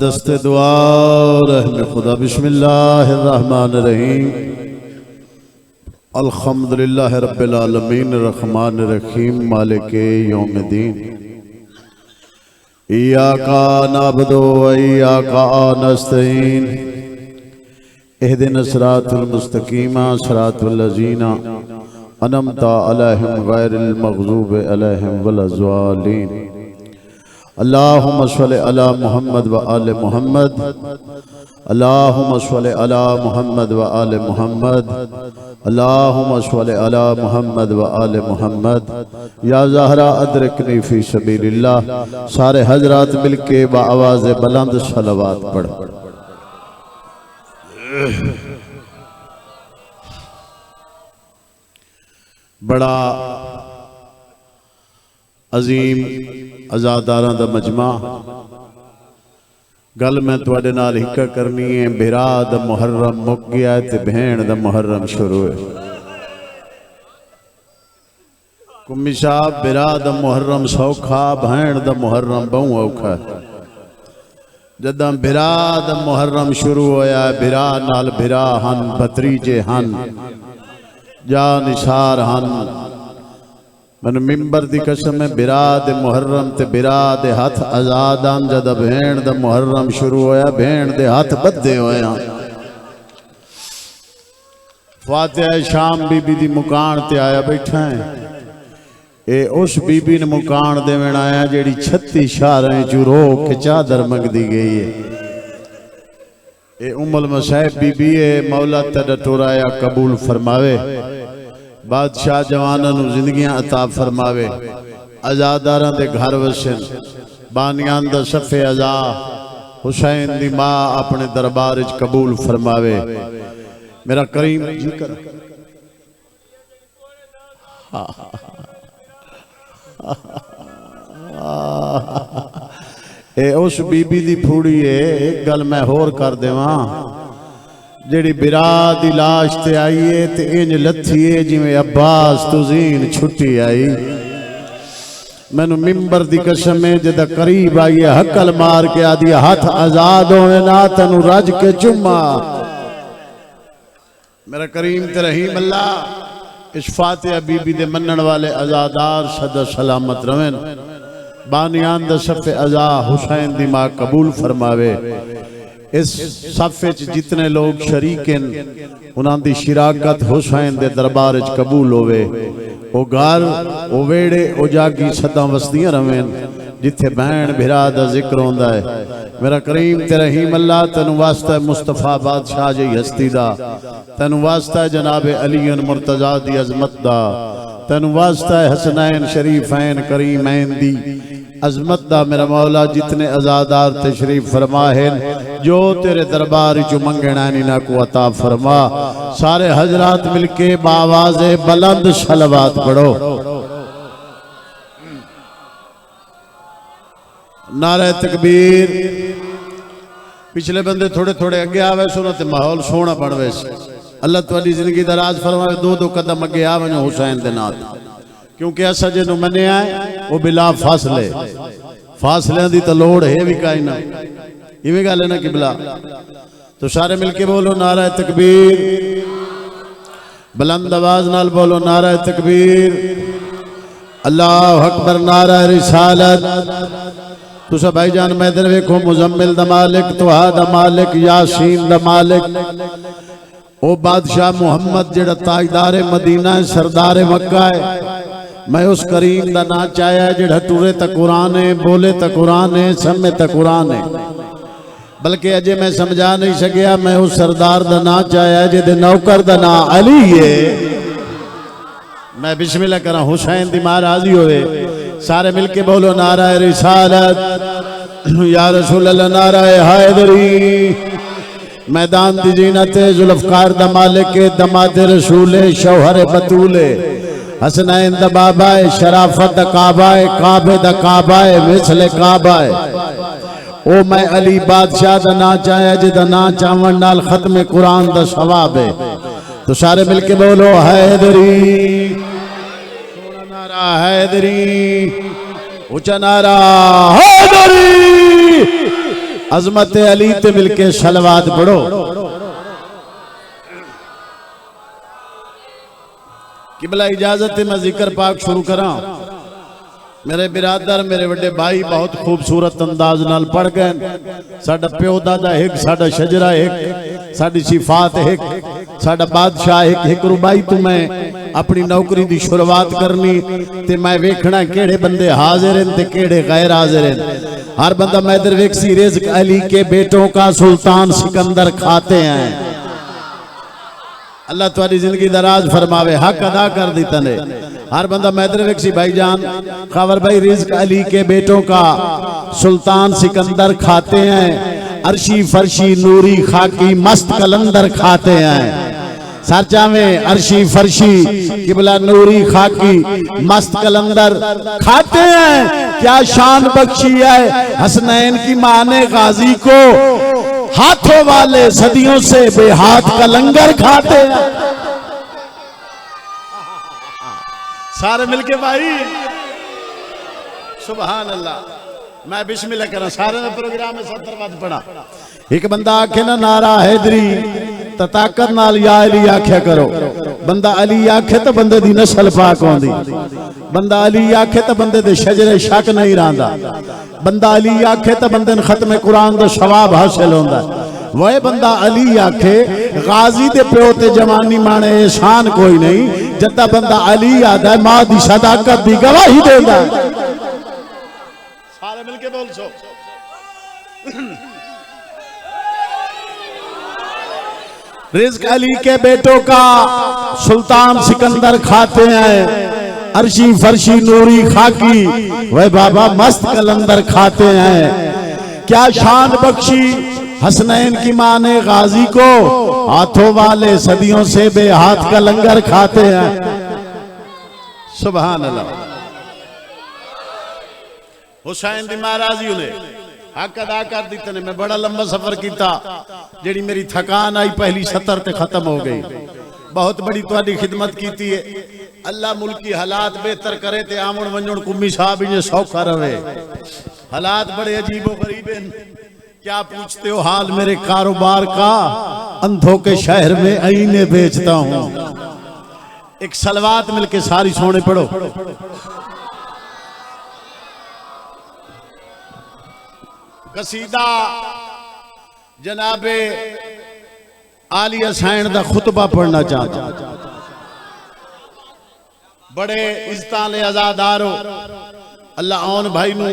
दस्ते दुआ रहम खुदा बिस्मिल्लाहिर्रहमानिर्रहीम अल्हम्दुलिल्लाहि रब्बिल आलमीन रहमानिर रहीम मालिके यौमिद्दीन इय्याका नअबुदु व इय्याका नस्तईन इहदिनस सिरातल मुस्तकीम सिरातल लज़ीना अनअमता अलैहिम गैरिल मग़ज़ूबि अलैहिम वलज़्ज़ालीन अल्लाहुम्मा सल्लि अला मुहम्मद व आले मुहम्मद अल्लाहुम्मा सल्लि अला मुहम्मद व आले मुहम्मद अल्लाहुम्मा सल्लि अला मुहम्मद व आले मुहम्मद या ज़हरा अदरिकनी फी सबीलिल्लाह। सारे हजरात मिलके बाआवाज़ बुलंद सलवात पढ़ो। बड़ा अजीम आज़ादारां दा मजमा। गल मैं तुहाडे नाल हिक करनी है। बिरा दा मुहर्रम मुक गया ते भैण दा मुहर्रम शुरू है। कुम्मी साहब बिरा दा मुहर्रम सौखा, भैण दा मुहर्रम बहु औखा। जदां बिरा दा मुहर्रम शुरू होया, बिरा नाल बिरा हन, भतरीजे हन, जा निसार हन। मन मिंबर दी कसम है बिरा दे मुहर्रम ते बिरा दे हथ आजाद आन। जद भैण दा मुहर्रम शुरू होया, भैण दे हथ बद्धे होया। फातिहा शाम बीबी दी मुकान ते आया बैठा है। ए उस बीबी ने मुकान देवण आया जेड़ी 36 शारें चू रो के चादर मंगदी गई है। ए उम्मुल मसैब बीबी है। मौला तेरा टुराया कबूल फरमावे। बादशाह जवाना नू जिंदगियां अता फरमावे। आजादारां दे घर वसन। बानियां दा सफ़े अज़ा हुसैन दी मां अपने दरबार च कबूल फरमावे। मेरा करीम जिक्र ए उस बीबी दी फूड़ी है। एक गल मैं होर कर देवां, जेड़ी बिरा दी लाश ते आई है ते इंज लथी है जिवें अब्बास तुज़ीन छुट्टी आई। मैनू मिंबर दी कसम है जदा करीब आई है हकल मार के आदि हाथ आजाद होवे ना तैनू रज के चुम्मा। मेरा करीम ते रहीम अल्लाह इस फातिहा बीबी दे मनण वाले आजादार सदा सलामत रवेन। बानियान दा सफ़े अज़ा हुसैन दी मां कबूल फरमावे। इस सफ़े च जितने लोग शरीक हैं उन्हां दी शिराकत हुसैन दे दरबार च कबूल होवे। ओ घर ओ वेड़े ओ जागी सदा वसदियां रवेन जिथे भैण भिरा दा जिक्र होंदा है। मेरा करीम ते रहीम अल्लाह तैनू वास्ता है मुस्तफा बादशाह जी हस्ती दा, तैनू वास्ता है जनाबे अलीन मुर्तजा दी अजमत दा, तैनू वास्ता है हसनैन शरीफैन करीमैन दी अजमत दा। मेरा मौला जितने आजादार तशरीफ फरमा है जो तेरे दरबार चो मंगना ना को अता फरमा। सारे हजरात मिलके बावाज़े बुलंद सलवात पढ़ो। नारे तकबीर। पिछले बंदे थोड़े थोड़े अगे आवे सुनो ते माहौल सोहना बन वैसे। अल्लाह तुहाडी जिंदगी दा राज फरमावे। दो दो कदम अगे आ वनो हुसैन दे नाल, क्योंकि असा जिन्हों मनिया है वो बिला फासले। फासले की तो लोड़ है भी काई ना। इवें गल है ना किबला। तो सारे मिलके बोलो नारा तकबीर। बुलंद आवाज नाल बोलो नारा तकबीर। अल्लाह अकबर। नारा रिसालत। तुसा भाईजान मैं इधर वेखो मुजम्मिल दा मालिक, तुहा दा मालिक, यासीन दा मालिक, ओ बादशाह मुहम्मद जेड़ा ताजदार मदीना है, सरदार मक्का है। मैं उस करीम दा ना चाया जेड़ा टुरे तक कुरान है, बोले तक कुरान है, समय तक कुरान है। बल्कि अजे मैं समझा नहीं सकिया मैं उस सरदार दा ना चाया जेदे नौकर दा ना अली है। मैं बिस्मिल्लाह करा हुसैन दी मां राजी होवे। सारे मिलके बोलो नारा रिसालत या रसूल अल्लाह। नारा हैदरी। मैदान दी जीनत जुल्फकार दा मालिक, दमाद रसूल, शौहर बतूले, हसनैन दा बाबा है, शराफत दा काबा है, काबे दा काबा है, मिसले काबा है। ओ मैं अली बादशाह दा ना चाया जिदा ना चावन नाल खत्म कुरान दा सवाब है। तो सारे मिलके बोलो हैदरी। सोना नारा हैदरी। ऊंचा नारा हैदरी। अजमत अली ते मिलके सलवात पढ़ो। किबला इजाजत है मैं जिक्र पाक शुरू करा। मेरे बिरादर मेरे बड़े भाई बहुत खूबसूरत अंदाज नाल पढ़ गए। साडा प्यो दादा एक, साडा शजरा एक, साडी सिफात एक, साडा बादशाह एक। एक रुबाई तू मैं अपनी नौकरी दी शुरुआत करनी ते मैं वेखना केड़े बंदे हाजिर हैं ते केड़े गैर हाजिर हैं। हर बंदा मैं इधर वेखसी रिज़्क अली के बेटों का सुल्तान सिकंदर खाते हैं। अल्लाह तुम्हारी जिंदगी दराज फरमावे, हक अदा कर दी तने। हर बंदा मैदर वेक्सी भाईजान खबर भाई रिज़्क अली के बेटों का सुल्तान सिकंदर खाते हैं। अर्शी फरशी नूरी खाकी मस्त कलंदर खाते हैं। साचा में अर्शी फरशी किबला नूरी खाकी मस्त कलंदर खाते हैं। क्या शान बख्शी है हसनैन की मां ने गाजी को, हाथों वाले सदियों से बेहाथ का लंगर खाते हैं। सारे मिलके भाई सुभान अल्लाह। मैं बिस्मिल्लाह करा सारे प्रोग्राम में 70 बात पढ़ा। एक बंदा आखे ना नारा हैदरी तो ताकत नाल या अली आख्या करो। बंदा अली आखे तो बंदे दी नस्ल पाक होंदी। बंदा अली आखे तो बंदे दे शजरे शक नहीं रहा। बंदा अली आखे तो बंदे ने खत्म कुरान दा सवाब हासिल होंदा। वह बंदा अली आखे गाजी दे प्यो ते जवानी माने एहसान कोई नहीं। जदा बंदा अली आदा मां दी सदाकत दी गवाही देंदा। सारे मिलके बोल सो। रिज़्क अली के बेटों का सुल्तान सिकंदर खाते हैं। अर्शी फरशी नूरी खाकी वह बाबा मस्त कलंदर खाते हैं। क्या शान बख्शी हसनैन की मां ने गाजी को, हाथों वाले सदियों से बेहाथ का लंगर खाते हैं। सुभान अल्लाह। हुसैन दी महाराजी ने हक अदा कर दी तने। मैं बड़ा लंबा सफर किया, जेड़ी मेरी थकान आई पहली 70 ते खत्म हो गई। बहुत बड़ी तुहाडी खिदमत की है। अल्लाह मुल्क की हालात बेहतर करे ते आमण वंजण कुम्मी साहब इन्हें सौखा रहे। हालात बड़े अजीबो गरीब हैं। क्या पूछते हो हाल मेरे कारोबार का, अंधों के शहर में आईने बेचता हूं। एक सलवात मिलके सारी सोने पढ़ो। कसीदा जनाबे आलिया सैन दा खुतबा पढ़ना चाहता। बड़े इज्जतां ले आजादारो अल्लाह आउन भाई नू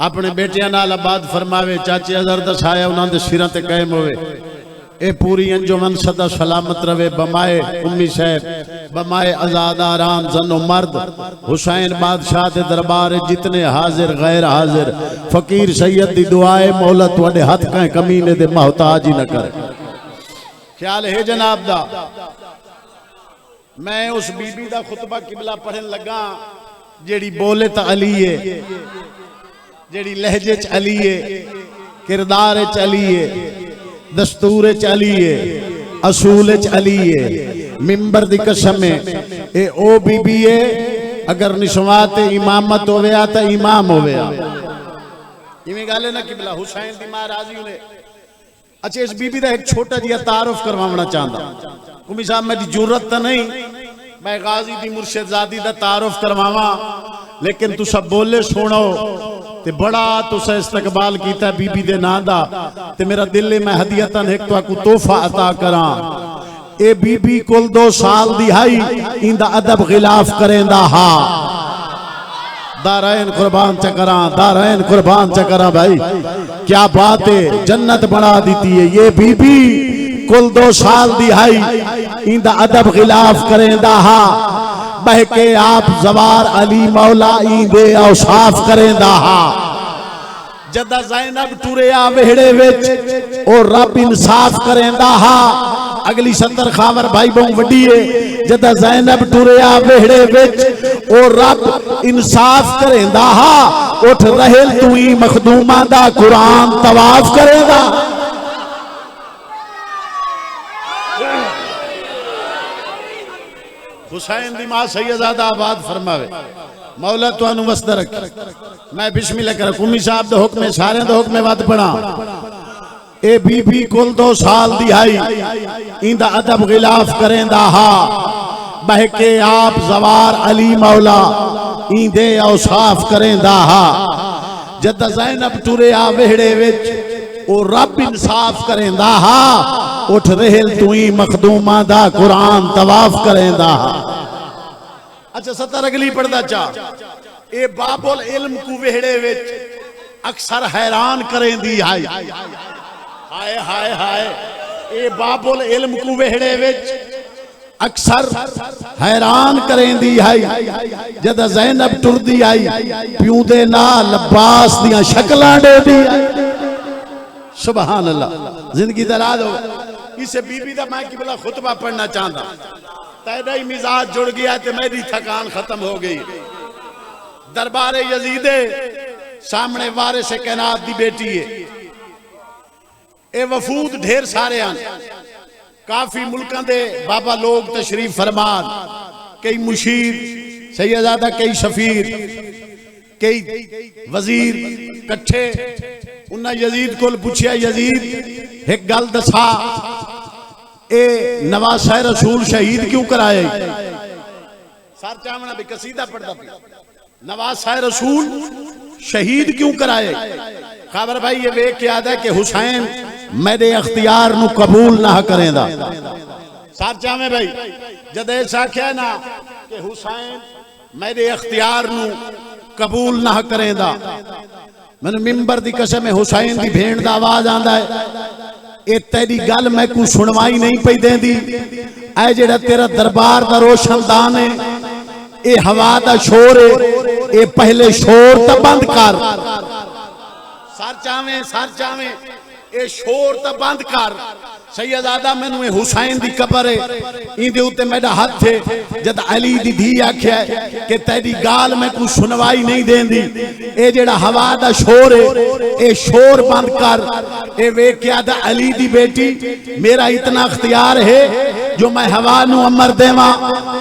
अपने बेटियां नाल आबाद फरमावे। चाचे अजर दसाया उन्हां दे सिरां ते कायम होवे। ए पूरी अंजुमन सदा सलामत रवे। बमाए उम्मी साहब, बमाए आजाद आराम जनो मर्द हुसैन बादशाह दे दरबार जितने हाजिर गैर हाजिर फकीर सैयद दी दुआए मौला तुहाडे हथ कहीं कमीने दे मोहताज ही न करे। ख्याल है जनाब दा। मैं उस बीबी दा खुतबा किबला पढ़न लगा जेड़ी बोले तो अली है, जेड़ी लहजे च अली है, किरदार च अली है, दस्तूर च अली है, असूल च अली है। मिंबर दी कसम है ए ओ बीबी है। अगर निस्वात इमामत होवे तो इमाम होवे। इवें गल है ना किबला हुसैन दी मां राजी ने। अच्छा इस बीबी दा एक छोटा जिहा तारुफ करवाना चाहता। कुमी साहब मेरी जरूरत तो नहीं मैं गाजी दी मुर्शिदजादी दा तारुफ करवावा, लेकिन तुसा बोले सुनो ते बड़ा तुसा इस्तकबाल कीता बीबी दे नां दा ते मेरा दिल मैं हदियतन एक तुहाकू तोहफा अता करा। ए बीबी कुल 2 साल दी हाई इंदा अदब गिलाफ करेंदा हा। दारैन कुर्बान चकरा, दारैन कुर्बान चकरा भाई क्या बात है। जन्नत बना देती है ये बीबी। कुल 2 साल दी हाई इंदा अदब गिलाफ करेंदा हा। बह के आप जवार अली मौला इंदे औसाफ करेंदा हा। जदा ज़ैनब टुरिया वेहड़े विच ओ रब इंसाफ करेंदा हा। अगली 70 खावर भाई बहु वड्डी है। जदा ज़ैनब टुरिया वेहड़े विच ओ रब इंसाफ करेंदा हा। उठ रहेल तू ही मखदूमा दा कुरान तवाफ करेंदा। हुसैन दी मां सैयदादा आबाद फरमावे। मौला तुहानू वसद रखे। मैं बिस्मिल्लाह कर कुमी साहब दे हुक्म सारे दे हुक्म वद पढ़ा। ए बीबी कुल 2 साल दी आई इंदा अदब गिलाफ करेंदा हा बहके आप जवार अली मौला इंदे औसाफ करेंदा हा। जद ज़ैनब टुरे आ वेहड़े विच ओ रब इंसाफ करेंदा हा उठ रहल तुई मखदूमा दा कुरान तवाफ करेंदा हा। अच्छा 70 अगली पढ़दा चा ए बाबुल इल्म कु वेहड़े विच अक्सर हैरान करेंदी हाय हाय हाय हाय। ए बाबुल इल्म कु वेहड़े विच अक्सर हैरान करेंदी हाय। जद ज़ैनब टुरदी आई प्यू दे नाल अब्बास दियां शक्लां देदी सुभान अल्लाह। जिंदगी दराज हो इसे बीबी दा मैं किबला खुतबा पढ़ना चाहता। तेरा ही मिजाज जुड़ गया तो मेरी थकान खत्म हो गई। दरबार यजीदे सामने वारिस कायनात दी बेटी है। ए वफूद ढेर सारे हैं काफी मुल्कां दे बाबा लोग तशरीफ फरमान कई मुशीर सैयदादा कई सफीर कई वजीर कट्ठे उन्हें यजीद को पूछया यजीद एक गल दसा ए नवासा रसूल शहीद क्यों कराए। सर चावना भी कसीदा पढ़ता पे नवासा रसूल शहीद क्यों कराए। खबर भाई ये वेख के याद है कि हुसैन मेरे अख्तियार नु कबूल ना करेंदा। सर चावे भाई जद ऐसा क्या ना कि हुसैन मेरे अख्तियार नु कबूल ना करेंदा मैंने मिंबर दी कसम हुसैन दी भेड़ दा आवाज आंदा है ए तेरी गल मैं को सुनवाई नहीं पई देंदी। ऐ जेड़ा तेरा दरबार दा रोशनदान है ए हवा दा शोर है ए पहले शोर तो बंद कर। सर चावे ए शोर तो बंद कर। सैयदादा मैनू हुसैन दी कबर है इंदे उत्ते मेरा हाथ है। जद अली दी धी आख्या कि तेरी गाल मैं कुछ सुनवाई नहीं देंदी ए जेड़ा हवा दा शोर है ए शोर बंद कर। ए वेख के आदा अली दी बेटी मेरा इतना अख्तियार है जो मैं हवा नू अमर देवा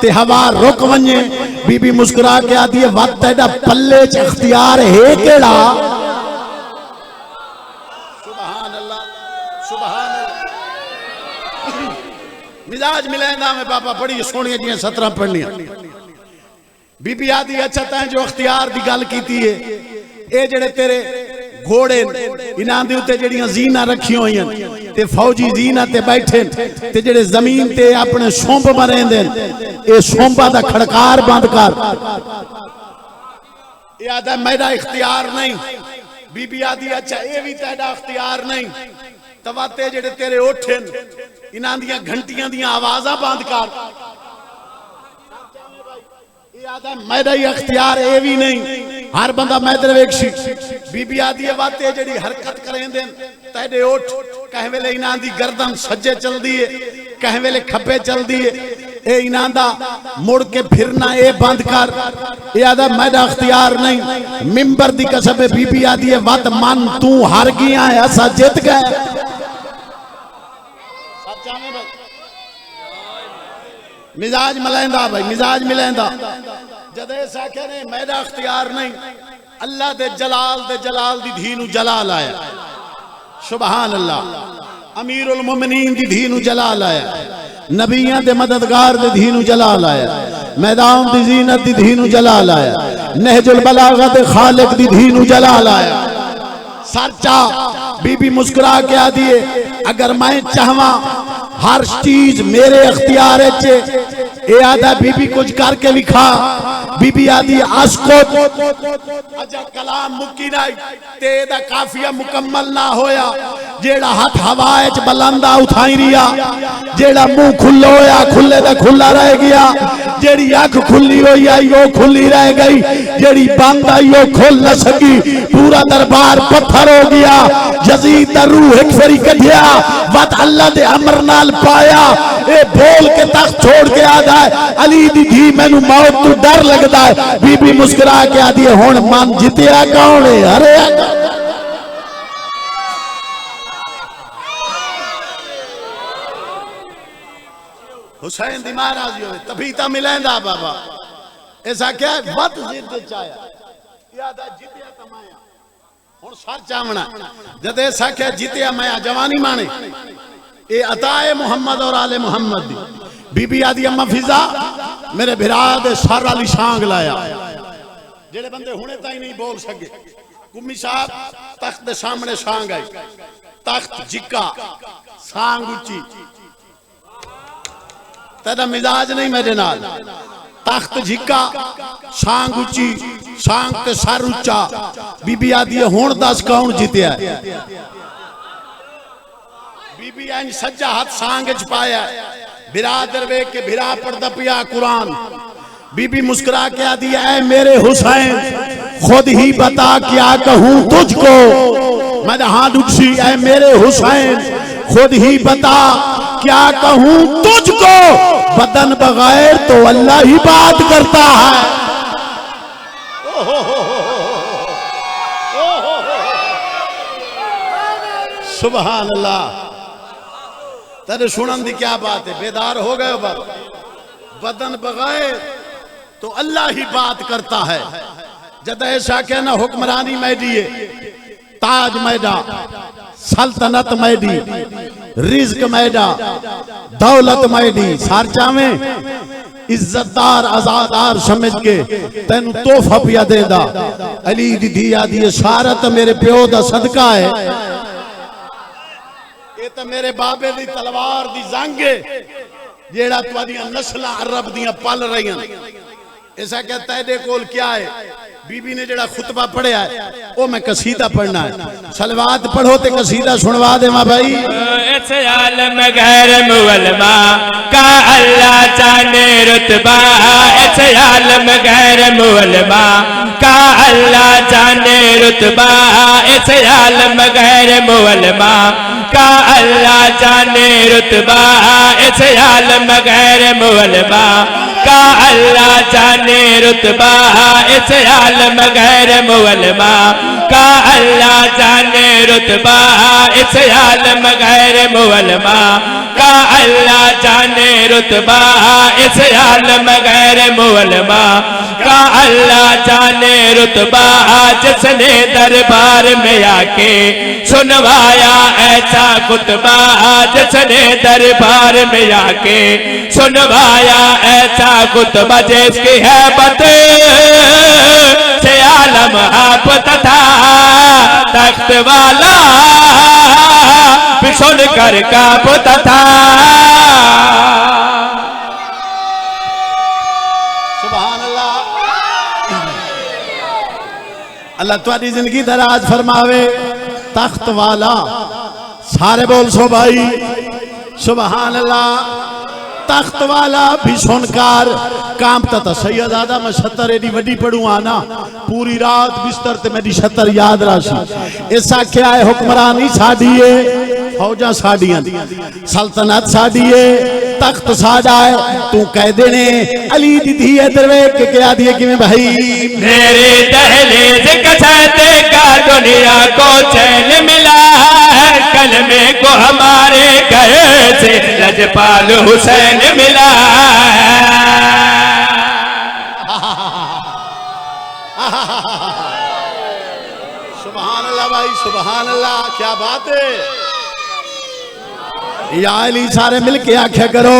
ते हवा रुक वने। बीबी मुस्कुरा के आदी है वत तेरा पल्ले च अख्तियार है केड़ा। मिजाज मिलेंदा में पापा बड़ी सोहनिया जी 17 पढ़निया। बीबी आदि अच्छा तैं जो अख्तियार दी गल कीती है ए जेड़े तेरे घोड़े इन्हां दे उत्ते जेड़ियां जीना रखी होईयां ते फौजी जीना ते बैठे ते जेड़े जमीन ते अपने सोंब मरेंदे ए सोंबा दा खड़कार बंद कर। ए आदा मेरा इख्तियार नहीं। बीबी आदि अच्छा ए भी तेरा इख्तियार नहीं तवाते जेड़े तेरे ओठन इन्हां दियां घंटियां दियां आवाज़ां बंद कर। मेरा ही अख्तियार ए भी नहीं हर बंदा मैदर वेखसी। बीबी आदि बातें जेड़ी हरकत करेंदे तेरे ओठ कह वेले इन्हां दी गर्दन सज्जे चलदी है कह वेले खब्बे चलदी है ए इन्हां दा मुड़ के फिरना ए बंद कर। ए आदा मेरा अख्तियार नहीं। मिंबर दी कसम बीबी आदि वत मन तू हार गया है असा जित गए। मिजाज मिलेंदा भाई मिजाज मिलेंदा जदे साखे ने मेरा अख्तियार नहीं। अल्लाह दे जलाल दी धी नु जलाल आया सुभान अल्लाह। अमीरुल मोमिनीन दी धी नु जलाल आया। नबियां दे मददगार दे धी नु जलाल आया। मैदान दी जीनत दी धी नु जलाल आया। नहजुल बलागा दे खालिक दी धी नु जलाल आया। सरचा बीबी मुस्कुरा के आदी है अगर मैं चाहवा हर चीज मेरे अख्तियार है ए आदा बीबी कुछ करके लिखा। बीबी आदि आसको अजा कलाम मुक्की नहीं ते दा काफिया मुकम्मल ना होया। जेड़ा हाथ हवा च बुलंदा उठाई रिया जेड़ा मुंह खुल्ला होया खुले दा खुला रह गया। जेड़ी अख खुली हुई आई वो खुली रह गई जेड़ी बंद आई वो खुल न सकी। पूरा दरबार पत्थर हो गया। यजीद दा रूह एक फेरी कढ़िया वत अल्लाह दे अमर नाल पाया। ए बोल के तख्त छोड़ के आदा अली दी धी मैनू मौत तू डर लगदा है। बीबी मुस्कुरा के आदी हुण मन जितया कौन है अरे हुसैन दी महाराज तभी तो मिलेंदा बाबा ऐसा क्या है बद जिद चाया यादा जितिया तमाया हुन सर चावना जद ऐसा क्या जितिया माया जवानी माने ए अताए मोहम्मद और आले मोहम्मद दी बीबी आदि अम्मा फिजा मेरे भिरा दे सर वाली सांग लाया जेड़े बंदे हुणे ताई नहीं बोल सके कुम्मी साहब तख्त दे सामने सांग आई तख्त जिक्का सांग उची तेरा मिजाज नहीं मेरे नाल तख्त झिक्का सांग उची सांग ते सर उच्चा बीबी आदि हुण दस कौन जीतिया बीबी आई सज्जा हाथ सांग च पाया बिरादर वे के बिरा पढ़दा पिया कुरान बीबी मुस्कुरा के आदि ऐ मेरे हुसैन खुद ही बता क्या कहूं तुझको मैं हाथ उठी ऐ मेरे हुसैन खुद ही बता क्या कहूं तुझको बदन बगैर तो अल्लाह ही बात करता है सुभान अल्लाह तेरे सुनन दी क्या बात है बेदार हो गए बदन बगैर तो अल्लाह ही बात करता है जद ऐसा कहना हुक्मरानी मैडिए ताज मैडा सल्तनत मैडी रिज्क मैडा दौलत मैडी सारचा में इज्जतदार आजादार समझ के तेन तोहफा पिया देदा अली दी धिया दी सारा तो मेरे प्यो दा सदका है ये तो मेरे बाबे दी तलवार दी जंग है जेड़ा तुहाडियां नस्लां अरब दियां पल रहियां ऐसा कहता है दे कोल क्या है बीबी ने जेड़ा खुतबा पढ़िया है वो मैं कसीदा पढ़ना है सलवात पढ़ो ते कसीदा सुनवा दे मां भाई इस आलम गैर मुअल्मा का अल्लाह जाने रुतबा इस आलम गैर मुअल्मा का अल्लाह जाने रुतबा इस आलम गैर मुअल्मा का अल्लाह जाने रुतबा इस आलम गैर मुअल्मा का अल्लाह जाने रुतबा इस आलम गैर मुअल्मा का अल्लाह जाने रुतबा इस आलम गैर मुअल्मा का अल्लाह जाने रुतबा इस आलम गैर मुअल्मा का अल्लाह जाने रुतबा जिसने दरबार में आके सुनवाया ऐसा खुतबा जिसने दरबार में आके सुनवाया ऐसा खुतबा जिसकी है बते से आलम आप तथा तख्त वाला सुन कर कांपता था। सुभान अल्लाह। अल्लाह तुम्हारी जिंदगी दराज फरमावे। तख्त वाला सारे बोल सो भाई सुभान अल्लाह। तख्त वाला भी सुनकर कांपता था। सैयदादा मैं 70 एडी वड्डी पढ़ू आना पूरी रात बिस्तर ते मेरी 70 याद राशि। ऐसा क्या है हुक्मरानी साड़ी है, फौजा साड़ियां, सल्तनत साड़ी है, तख्त साड़ा है। तू कह देने अली दी धी दरवेश के क्या दिए कि भाई मेरे दहलीज कसते का दुनिया को चैन मिला है। कलमे को हमारे घर से लजपाल हुसैन मिला है। सुभान अल्लाह भाई सुभान अल्लाह। क्या बात है। या अली सारे मिलके आख्या करो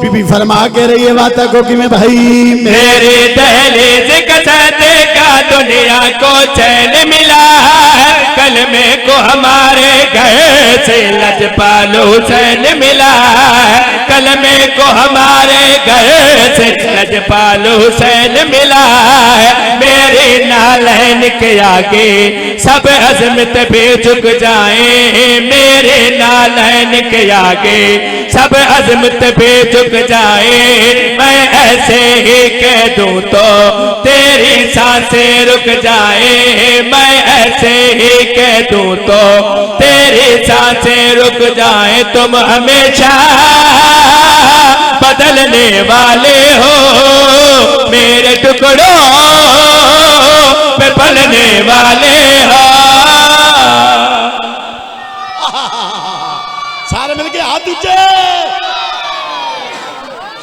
बीबी फरमा के रही है बात को कि मैं भाई मेरे दहलीज कसते का दुनिया को चैन मिला है। कलमे को हमारे घर से लजपाल हुसैन मिला है। कलमे को हमारे घर से लजपाल हुसैन मिला है। मेरे नालैन के आगे सब अजमत भी झुक जाए। मेरे नालैन के आगे सब अजमत भी झुक जाए। मैं ऐसे ही कह दूं तो तेरी सांसें रुक जाए। मैं ऐसे ही कह दूं तो तेरी सांसें रुक जाए। तुम हमेशा बदलने वाले हो मेरे टुकड़ों पे पलने वाले हो। सारे मिलके हाथ ऊंचे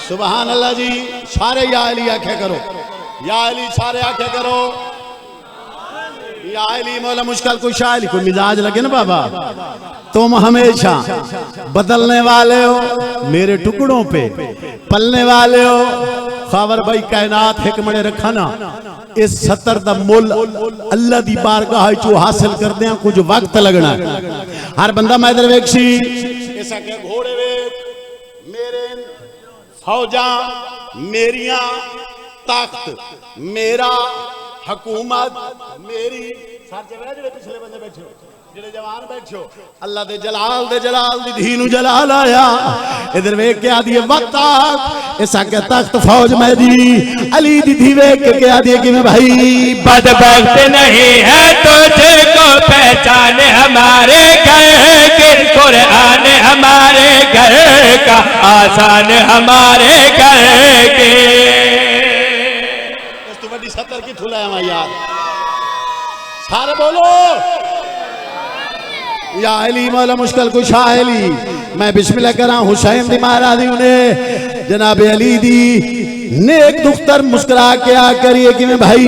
सुभान अल्लाह जी। सारे या अली आख्या करो या अली सारे आके करो या अली मौला मुश्किल कुशा अली। कोई मिजाज लगे ना बाबा, तुम हमेशा बदलने वाले हो, मेरे टुकड़ों पे पलने वाले हो। खावर भाई कायनात हिकमड़े रखा ना, इस 70 दा मुल अल्लाह दी बारगाह चो हासिल कर दे कुछ वक्त लगना है। हर बंदा मैं इधर वेखसी ऐसा के घोड़े वे मेरे फौजा मेरिया ताकत मेरा हुकूमत मेरी सारे जगह पिछले बंदे बैठे हो जेड़े जवान बैठे हो अल्लाह दे जलाल दी धी नु जलाल आया। इधर वेख के आदि वक्त ऐसा के तख्त फौज में दी अली दी धी वेख के आदि कि मैं भाई बदबख्त नहीं है तुझको पहचान हमारे घर के, कुरान हमारे घर का आसान हमारे घर के। इस तो बड़ी 70 की ठुला है यार, सारे बोलो या अली मौला मुश्किल कुशा अली। मैं बिस्मिल्लाह करा हुसैन दी मारा दी उन्हें जनाब अली दी नेक दुख्तर मुस्कुरा के आ करिए कि मैं भाई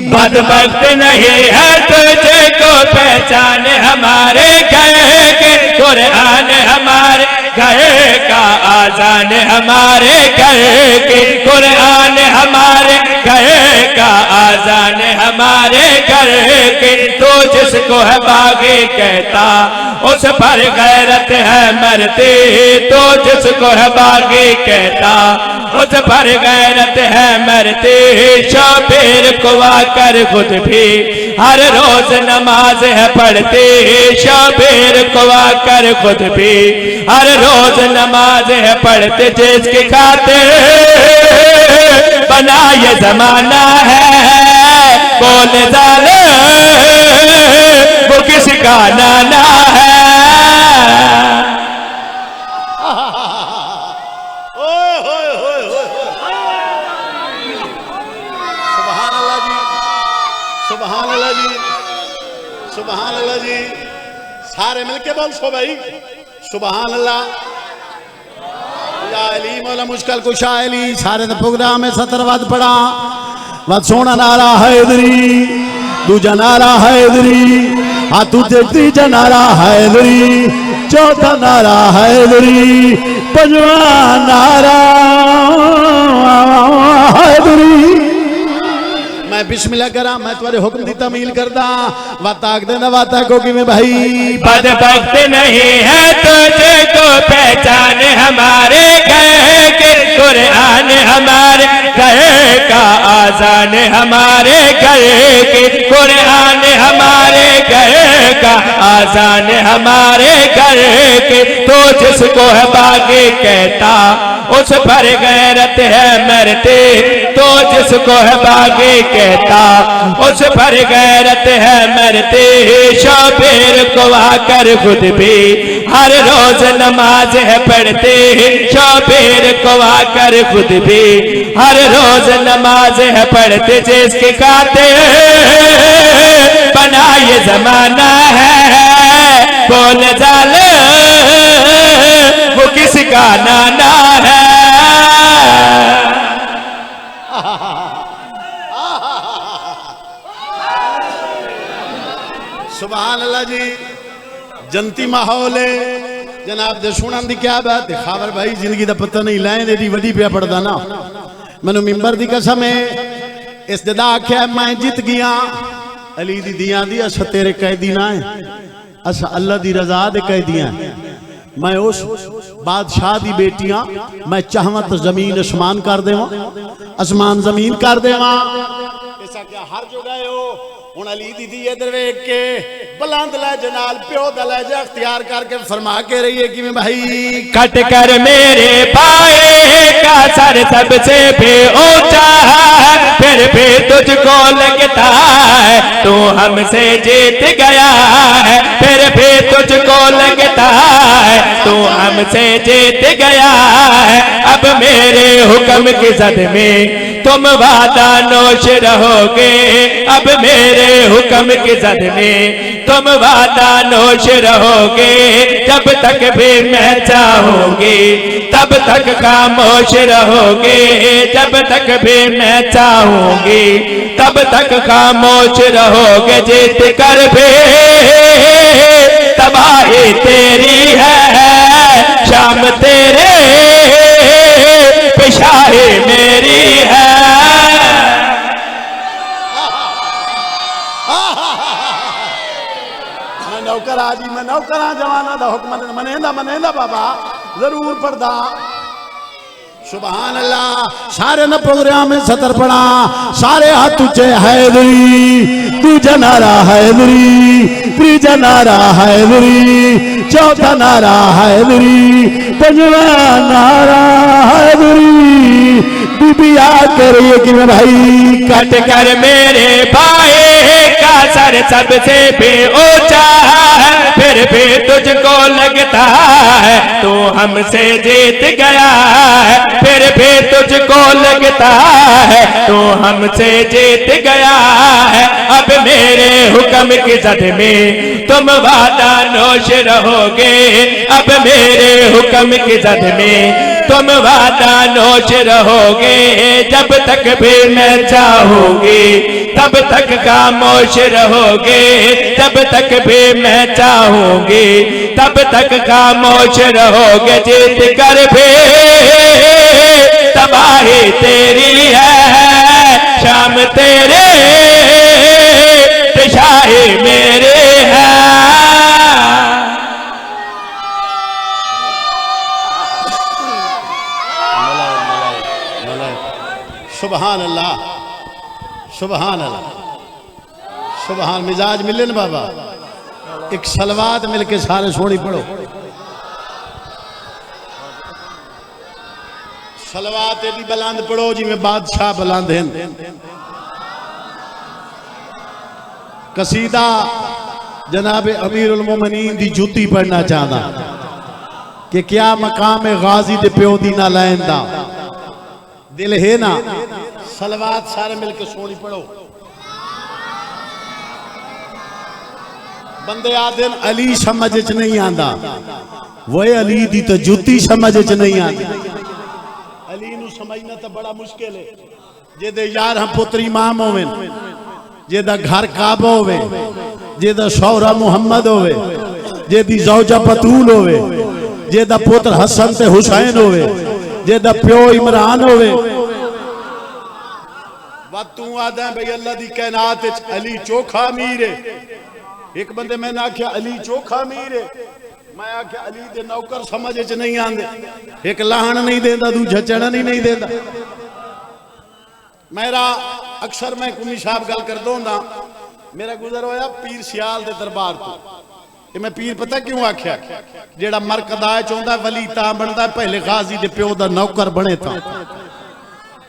बदबख्त नहीं है तुझको पहचान हमारे घर के, कुरान हमारे घर का आजान हमारे घर के, कुरान हमारे घर का आजान हमारे घर के। तो जिसको है बागी कहता उस पर गैरत है मरते, तो जिसको है बागी कहता उस पर गैरत है मरते। शबीर को आकर खुद भी हर रोज नमाज है पढ़ते, शबीर को आकर खुद भी हर रोज नमाज है पढ़ते। जिसके खातिर बना ये जमाना है बोल जाले वो किसका नाना है। सुभान अल्लाह जी, सुभान अल्लाह जी, सुभान अल्लाह जी। सारे मिलके बोल सो भाई सुभान अल्लाह। या अली मौला मुश्किल कुशा अली। सारे प्रोग्राम में 70 वद पड़ा वद सोना नारा हैदरी, दूजा नारा हैदरी, तू तीजा नारा हैदरी, चौथा नारा हैदरी, पंजवा नारा हैदरी। मैं बिस्मिल्लाह करा, मैं तुम्हारे हुक्म दी तमील करदा वाताक देना वाता को कि मैं भाई बदबख्त नहीं है तुझको पहचान हमारे घर के, कुरान हमारे घर का आजान हमारे घर के, कुरान हमारे घर का आजान हमारे घर के। तो जिसको है बागी कहता उस पर गैरत है मरते, तो जिसको है बागी कहता उस पर गैरत है मरते। शबीर को आकर खुद भी हर रोज नमाज है पढ़ते, शबीर को आकर खुद भी हर रोज नमाज है पढ़ते। जिसके खातिर बना ये जमाना है बोल जाले वो किसका नाना है। सुभान अल्लाह जी। जनती माहौल है जनाब दे सुनन दी क्या बात है। खावर भाई जिंदगी दा पता नहीं लैन एडी वड्डी पिया पड़दा ना। मैनू मिंबर दी कसम है इस जदा आख्या मैं जित गया अली दी दियां दी अस तेरे कैदी ना है, अस अल्लाह दी रजा दे कैदियां। मैं उस बादशाह दी बेटियां मैं चाहवा तो जमीन आसमान कर देवा, आसमान जमीन कर देवा। ऐसा क्या हर जगह हो हुण अली दीदी इधर वेख के बुलंद लहजे नाल प्यो दा लहजा अख्तियार करके फरमा के रही है कि मैं भाई कट कर मेरे पाए का सर सबसे भी ऊंचा है, फिर भी तुझको लगता है तू हमसे जीत गया है, फिर भी तुझको लगता है तू हमसे जीत गया है। अब मेरे हुक्म की जद में तुम वादा नोश रहोगे अब मेरे हुक्म की जद में, तुम वादा नोश रहोगे जब तक भी मैं चाहूंगी, तब तक खामोश रहोगे जब तक भी मैं चाहूंगी, तब तक खामोश रहोगे जीत कर भी तबाही तेरी है, शाम तेरे पेशाही मेरी है। मैं नौकर आजी, मैं नौकर जवाना दा हुक्म मनेंदा बाबा जरूर पढ़दा। सुभान अल्लाह। सारे न प्रोग्राम में सतर पड़ा, सारे हाथ तुझे हैदरी, दूजा नारा हैदरी, तीजा नारा हैदरी, चौथा नारा हैदरी, पंजवा नारा हैदरी। बीबिया करे कि मैं भाई कट कर मेरे भाई का सर सबसे भी ऊंचा है, फिर भी तुझको लगता है तू हमसे जीत गया है, फिर भी तुझको लगता है तू हमसे जीत गया है। अब मेरे हुक्म की जद में तुम वादा नोश रहोगे, अब मेरे हुक्म की जद में तुम वादा नोश रहोगे जब तक भी मैं चाहूंगी, तब तक खामोश रहोगे जब तक भी मैं चाहूंगी, तब तक खामोश रहोगे जीत कर भी तबाही तेरी है, शाम तेरे पेशाही मेरे है। सुभान अल्लाह, सुभान अल्लाह, सुभान। मिजाज मिले ना बाबा, एक सलवात मिलके सारे सोनी पढ़ो। सलवात एडी बुलंद पढ़ो जिमें बादशाह बुलंद हैं। कसीदा जनाब अमीरुल मोमिनीन दी जूती पढ़ना चाहता कि क्या मकाम गाजी दे प्यो दी ना लैंदा दिल है ना। सलवात सारे मिलके सोनी पढ़ो। बंदे आदन अली समझ च नहीं आंदा, वो अली दी तो जूती समझ च नहीं आंदी। अली नू समझना तो बड़ा मुश्किल है। जेदे यार हम पुत्र इमाम होवे, जेदा घर काबा होवे, जेदा शौहरा मुहम्मद होवे, जेदी जौजा बतूल होवे, जेदा पुत्र हसन ते हुसैन होवे, जेदा प्यो इमरान होवे। तू आदा भाई अल्लाह दी कायनात अली चोखा अमीर है। एक बंदे मैंने आख्या अली चोखा अमीर है, मैं आख्या अली दे नौकर समझ च नहीं आंदे। एक लाहन नहीं देंदा, दूजा चढ़न ही नहीं देंदा। मेरा अक्सर मैं कुमी साहब गल कर दूंगा, मेरा गुजर होया पीर सियाल दे दरबार तो। मैं पीर पता क्यों आख्या, जेड़ा मरकदा चाहता वली ता बनता पहले गाजी दे प्यो दा नौकर बने था।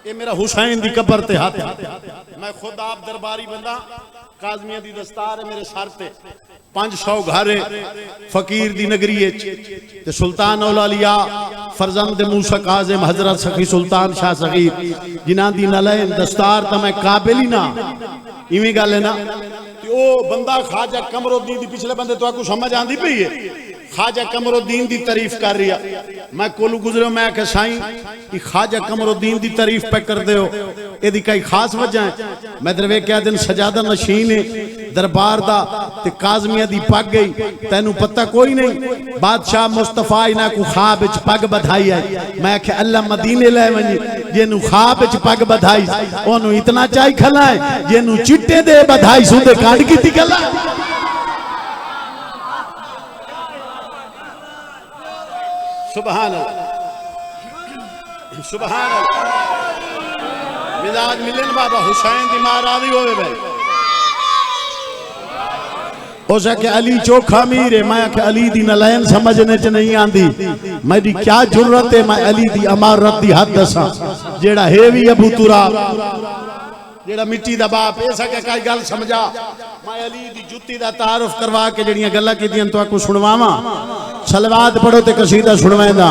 ये मेरा हुसैन दी कबर ते हाथ, मैं खुद आप दरबारी बंदा, काजमिया दी दस्तार है मेरे सर ते। 500 घर फकीर दी नगरी ते सुल्तान औलिया फरजंद मूसा काज़िम हजरत सखी सुल्तान शाह सगीर जिन्हां दी नलैन दस्तार तो मैं काबिल ही ना। इवें गल है ना। ओ बंदा ख्वाजा कमरुद्दीन दी पिछले बंदे तो आपको समझ आंदी पई है। ख्वाजा कमरुद्दीन दी तारीफ कर रही है। मैं कोलू गुजरो, मैं आख्या साईं कि ख्वाजा कमरुद्दीन दी तारीफ पे कर दे हो, एदी कई खास वजह है। मैं दरवे क्या दिन सजादा नशीन है दरबार दा ते काज़मिया दी पग गई, तैनू पता कोई नहीं। बादशाह मुस्तफा इना को ख्वाब विच पग बधाई है। मैं आख्या अल्लाह मदीने ले वनी, जेनू ख्वाब विच पग बधाई ओनू इतना चाई खलाए, जेनू चिट्टे दे बधाई सुदे काट कीती गला। सुभान अल्लाह, सुभान अल्लाह। मिजाज मिलन बाबा हुसैन दी मां राजी होवे भाई। हो सके अली चोखा मीर है, मैं आख्या अली दी नलैन समझने च नहीं आंदी। मेरी क्या जरूरत है मैं अली दी अमारत दी हद दसा, जेड़ा है भी अबू तुराब, जेड़ा मिट्टी दा बाप। ए सके कई गल समझा, मैं अली दी जुत्ती दा तारुफ करवा के जड़ियां गल्लां कीतियां तो आपको सुनवावा। सलवात पढ़ो ते कसीदा सुनवांदा।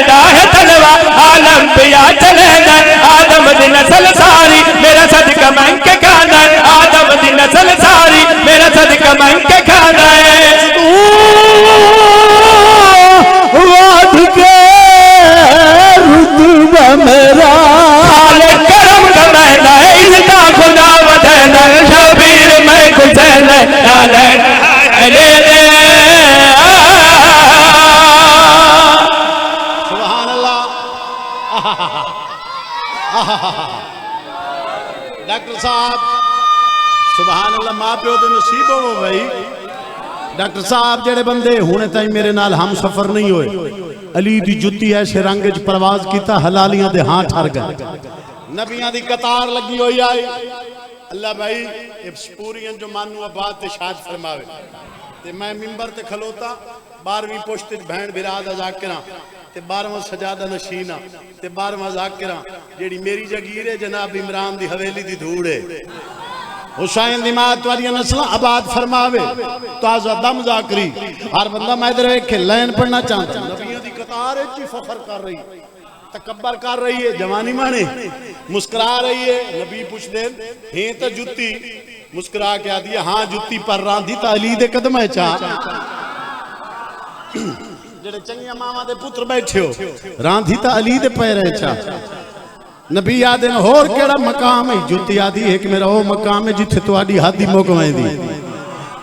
चलेंदा है तलवा आलम पिया चलेंदा आदम दी नस्ल सारी मेरा सदका मंग के खाना आदम दी नस्ल सारी मेरा सदका मंग के खाना है वाद के रुतबा मेरा करम कमैना इसका खुदा वदना शबीर मैं गुजैन नाले अले सुभान अल्लाह। डॉक्टर साहब सुभान अल्लाह मां प्यो दे नसीब हो भाई। डॉक्टर साहब जेड़े बंदे हुणे ताई मेरे नाल हम सफर नहीं होए अली दी जुत्ती ऐसे रंग च प्रवास कीता हलालियां दे हाथ ठर गए नबियां दी कतार लगी होई आई। अल्लाह भाई इस पूरियां जो मानू आबाद ते शाद फरमावे ते मैं मिंबर ते खलोता 12वीं पुश्त भैन बिराद जाकिरा ते 12वां सजादा नशीना ते 12वां जाकिरा जेड़ी मेरी जगीर है जनाब इमरान दी हवेली दी धूड़ है हुसैन दी मां तुआरियां नस्लां आबाद फरमावे ताजा दम जाकरी हर बंदा मैं इधर वेख के लाइन पढ़ना चाहता नबियों दी कतार च फखर कर रही तकब्बर कर रही है जवानी माने मुस्कुरा रही है। नबी पूछदे हैं तो जुत्ती मुस्कुरा के आती है हाँ जुत्ती पर रांधी तो अली दे कदम चा जेड़े चंगियां मावां दे पुत्र बैठे हो रांधी तो अली दे पैर चा। नबी आदे होर केड़ा मकाम है जुत्ती आदि एक मेरा वो मकाम है जिथे तुहाडी हादी मुक वेंदी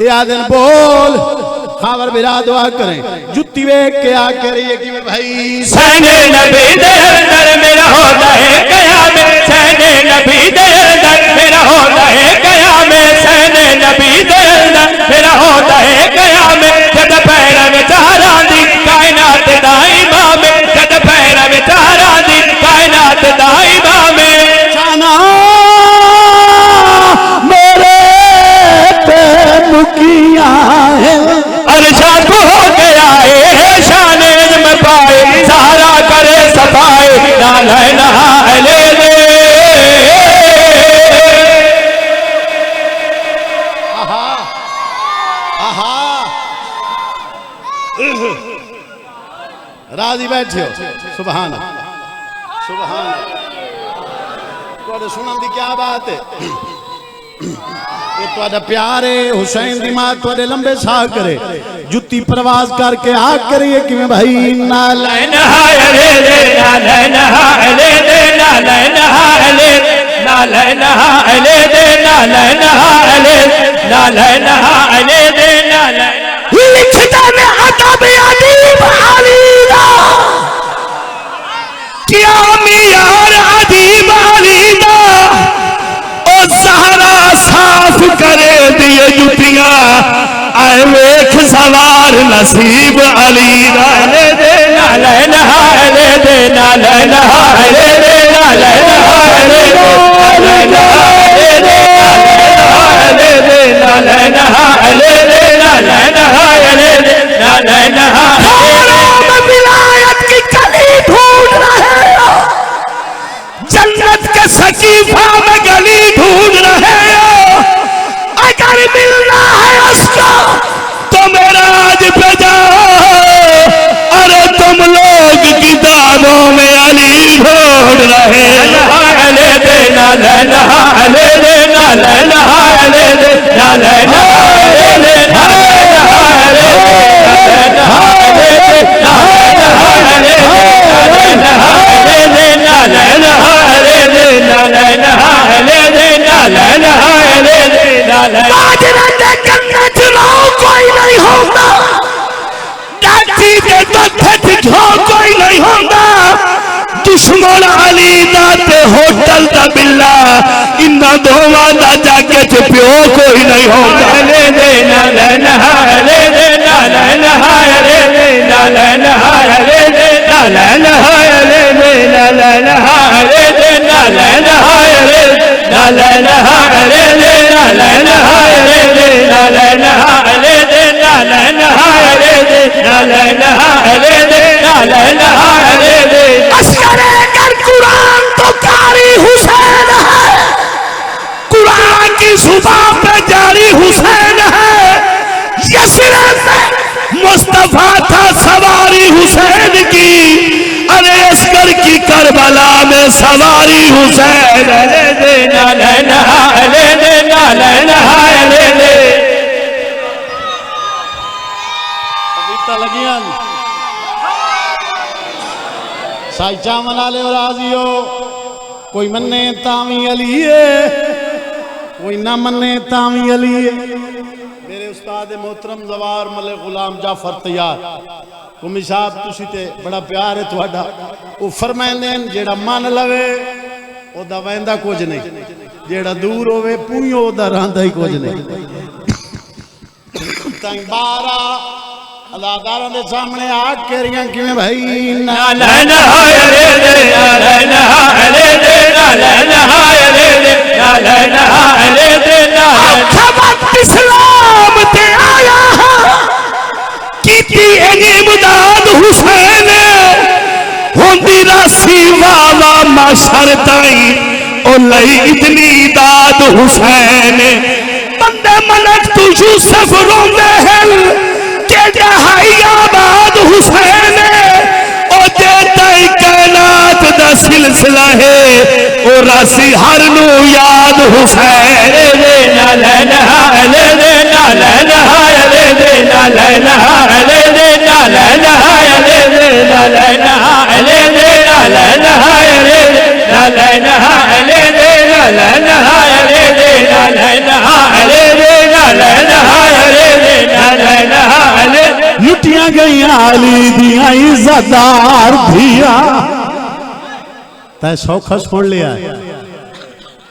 ए आदन बोल खावर बिरा दुआ करें जुत्ती वेख के आ के रही है कि भाई सैने नबी दे अंदर मेरा होता है कयाम सैने नबी दे अंदर मेरा होता है कयाम सैने नबी दे अंदर मेरा होता है कयाम जद पैर में चारा दी कायनात दा इमाम जद पैर में चारा दी कायनात दा इमाम जाना मेरे पे मुकिया है अर्शा को हो गया है शाने में पाए सारा करे सफाई नाले नहा ले ले आहा आहा राजी बैठे हो सुभान सुभान सुनन दी क्या बात है ये तुहाडा प्यार है हुसैन दी मां तुहाडे लंबे साह करे जुत्ती प्रवास करके आ करिए कि भाई नाले नहा ले ले नाले नहा ले ले नाले नहा ले नाले नहा ले ले नाले नहा ले नाले नहा ले ले नाले लिखता में अदब अदीब अलीदा क्या मियार अदीब अलीदा ओ सहरा साफ करे दिए जुतियां आए वेख सवार नसीब अली ले दे नाले नहा ले दे नाले नहा ले दे नाले नहा ले दे नाले नहा ले दे नाले नहा ले दे नाले नहा ले दे नाले नहा विलायत की कली ढूंढ रहे हो जन्नत के सकीफा में गली ढूंढ रहे हो अगर मिलना है उसको तो मेरा आज पे जाओ अरे तुम लोग किताबों में अली ढूंढ रहे ले दे नाले नहा ले दे नाले नहा ले दे नाले नहा ले दे नाले नहा ले दे नाले नहा ले दे नाले नहा ले दे नाले नहा ले दे नाले नहा ले दे नाले नहा ले दे नाले आज रंगे जन्नत रो कोई नहीं होगा डाटी के तथ्य जो कोई नहीं होगा दुश्मन अली दाते होटल दा बिल्ला इन्ना दोवां दा जाके च प्यो कोई नहीं होगा ले दे नाले नहा ले दे नाले नहा ले दे नाले नहा ले दे नाले नहा ले दे नाले नहा ले दे नाले नहा ले नाले नहा ले दे नाले नहा ले दे नाले नहा ले दे नाले नहा ले दे नाले नहा ले दे नाले नहा ले दे अस्करे कर कुरान तो कारी हुसैन है कुरान की जुबान पे जारी हुसैन है यशरफ में मुस्तफा था सवारी हुसैन की करबला में सवारी हुसैन लगियन साइचा मना ले और राजियो कोई मन्ने तावी अली है कोई ना मन्ने तावी अली है मेरे उस्ताद मोहतरम जवार मले गुलाम जाफर तैयार कुमी साहब तुसी ते बड़ा प्यार है तुहाडा वो फरमांदे जेड़ा मन लवे ओदा वैंदा कुछ नहीं जेड़ा दूर होवे पूयो ओदा रहंदा ही कुछ नहीं ताई 12 अदाकारां दे सामने आग केरियां किवें भाई इस्लाम ते आया कीती इमदाद हुसैन होंदी रासी वाला माशर ताई ओ लई इतनी दाद हुसैन बंदे मनक तू यूसुफ रोंदे हैं के जहाई आबाद हुसैन ओ देता ही कायनात दा सिलसिला है ओ रासी हर नू याद हुसैन लुटियां गई अली दियां इज्जतदार धिया तै सौखा सुन लिया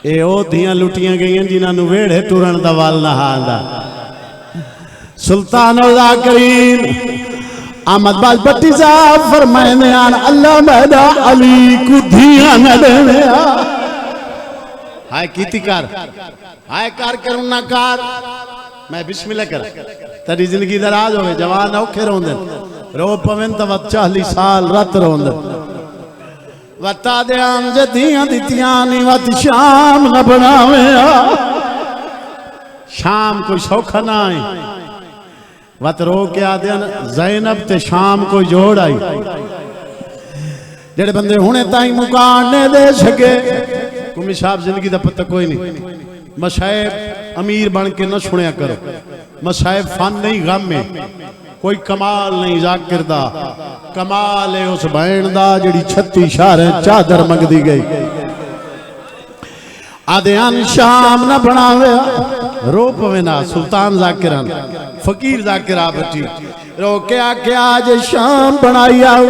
ए ओ धियां लुटियां गई जिन्हां नूं वेड़े टुरन दा वल ना आंदा सुल्तान ज़ाकिरीन अहमद बाज भट्टी साहब फरमाए आन अल्लाह मैदा अली को धियां न देवे हाय कीती कर हाय कर करुणा कर मैं बिस्मिल्लाह कर तेरी जिंदगी दराज होवे जवान औखे रोंदे रो पवन त 40 साल रत रोंदे वता दे आम जदियां दितियां नी वत शाम न बनावे शाम कोई सौखा ना है वत रो के आदे ज़ैनब ते शाम कोई जोड़ आई जेड़े बंदे हुणे ताई मुकान ने दे सके कुमी साहब जिंदगी दा पता कोई नहीं मशाइब अमीर बन के न सुनिया करो मशाइब फन नहीं गम में कोई कमाल नहीं जाकिर दा कमाल है उस बहन दा जिहड़ी 36 शहर चादर मंगदी गई आदे शाम न बनावे रो पवे ना सुल्तान जाकिरान फकीर जाकिरा बची रो के आके आज शाम बनाई आओ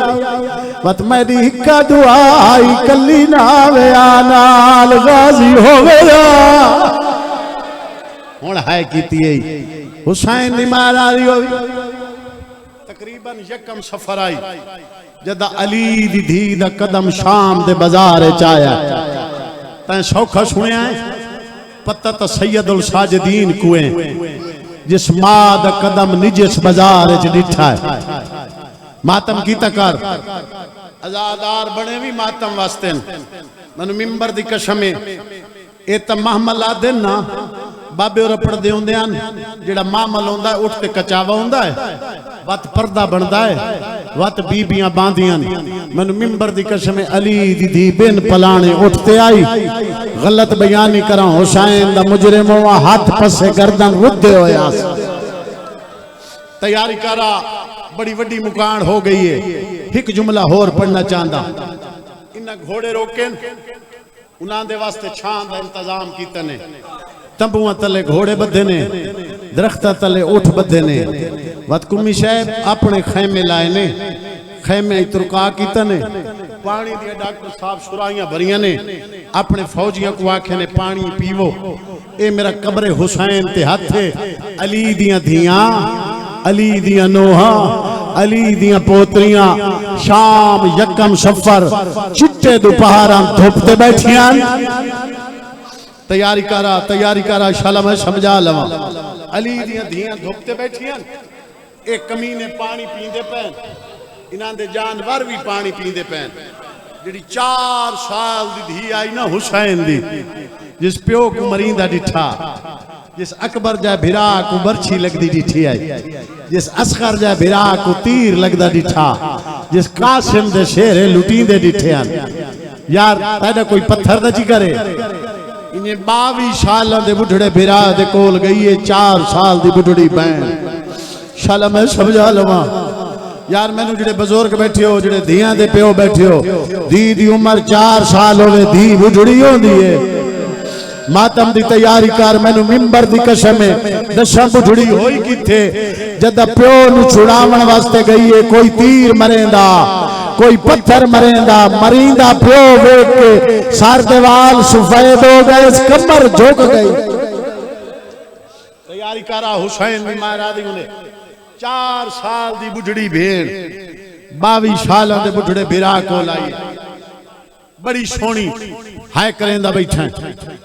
मत मेरी हिक्का दुआई कली ना आवे नाल गाजी होवे हुण है कीती हुसैन दी महाराजी होवी तकरीबन यकम सफर आई जदा अली दी धी दा कदम शाम दे बाजार च आया तैं सौखा सुनिया पता तो सैयदुल साजिदीन कुए जिस मां दा कदम निजिस बाजार च डिठा है मातम की कर आजादार बने भी मातम वास्ते मैनू मिंबर दी कसम ए त महमल आदे ना बाबे और पढ़दे होंदे हन जेड़ा मामल होंदा है उठ के कचावा होंदा है वत पर्दा बनदा है वत बीबियां बांधियां मैनू मिंबर दी कसम अली दी धी बिन पलाने उठते आई गलत बयानी करा हुसैन दा मुजरिम हाथ पसे गर्दन रुद्धे होया तैयारी करा बड़ी वड्डी मुकान हो गई है एक जुमला होर पढ़ना चाहता इन्ना घोड़े रोके उन्हां दे वास्ते छां दा इंतजाम कीते ने तंबुआ तले घोड़े बधे ने दरख्त तले उठ बधे ने वत कुमी साहब अपने खैमे लाए ने खैमे तुरका कीते ने पानी दी डॉक्टर साहब सुराइयां भरियां ने अपने फौजियां को आखे ने पानी पीवो ए मेरा कब्रे हुसैन ते हाथे अली दियां धियां अली दियां नोहा अली दियां पोतरियां शाम यकम सफर चिट्टे दोपहरां धुपते बैठियां तैयारी करा शाला मैं समझा लवा अली दियां धियां धुपते बैठियां एक कमीने पानी पींदे पैन इन्हां दे जानवर भी पानी पींदे पैन जिहड़ी 4 साल दी धी आई ना हुसैन दी जिस प्यो को मरींदा डिठा जिस अकबर जा भिरा को बरछी लगदी डिठी आई जिस असगर जा भिरा को तीर लगदा डिठा जिस कासिम दे शेरे लुटींदे डिठे यार तेरा कोई पत्थर ना ची करे इन्हें 22 साल दे बुढ़ड़े बिरा दे कोल गई है 4 साल दी बुढ़ड़ी बहन शाला मैं समझा लवा यार मैनू जेडे बुजुर्ग बैठे हो जेडे धियां दे प्यो बैठे हो धी दी उम्र 4 साल होवे धी बुढ़ड़ी होंदी है मातम दी तैयारी कर मैनू मिंबर दी कसम है दशा बुढ़ड़ी होई किथे जद प्यो नु छुड़ावन वास्ते गई है कोई तीर मरेंदा कोई पत्थर मरेंदा मरींदा प्यो वेख के सर दे वाल सफेद हो गए कमर झुक गई तैयारी करा हुसैन भी मारा दी उन्हें 4 साल दी बुढ़ड़ी भेड़ 22 साल दे बुढ़ड़े बिरा को लाई बड़ी सोनी हाय करेंदा बैठा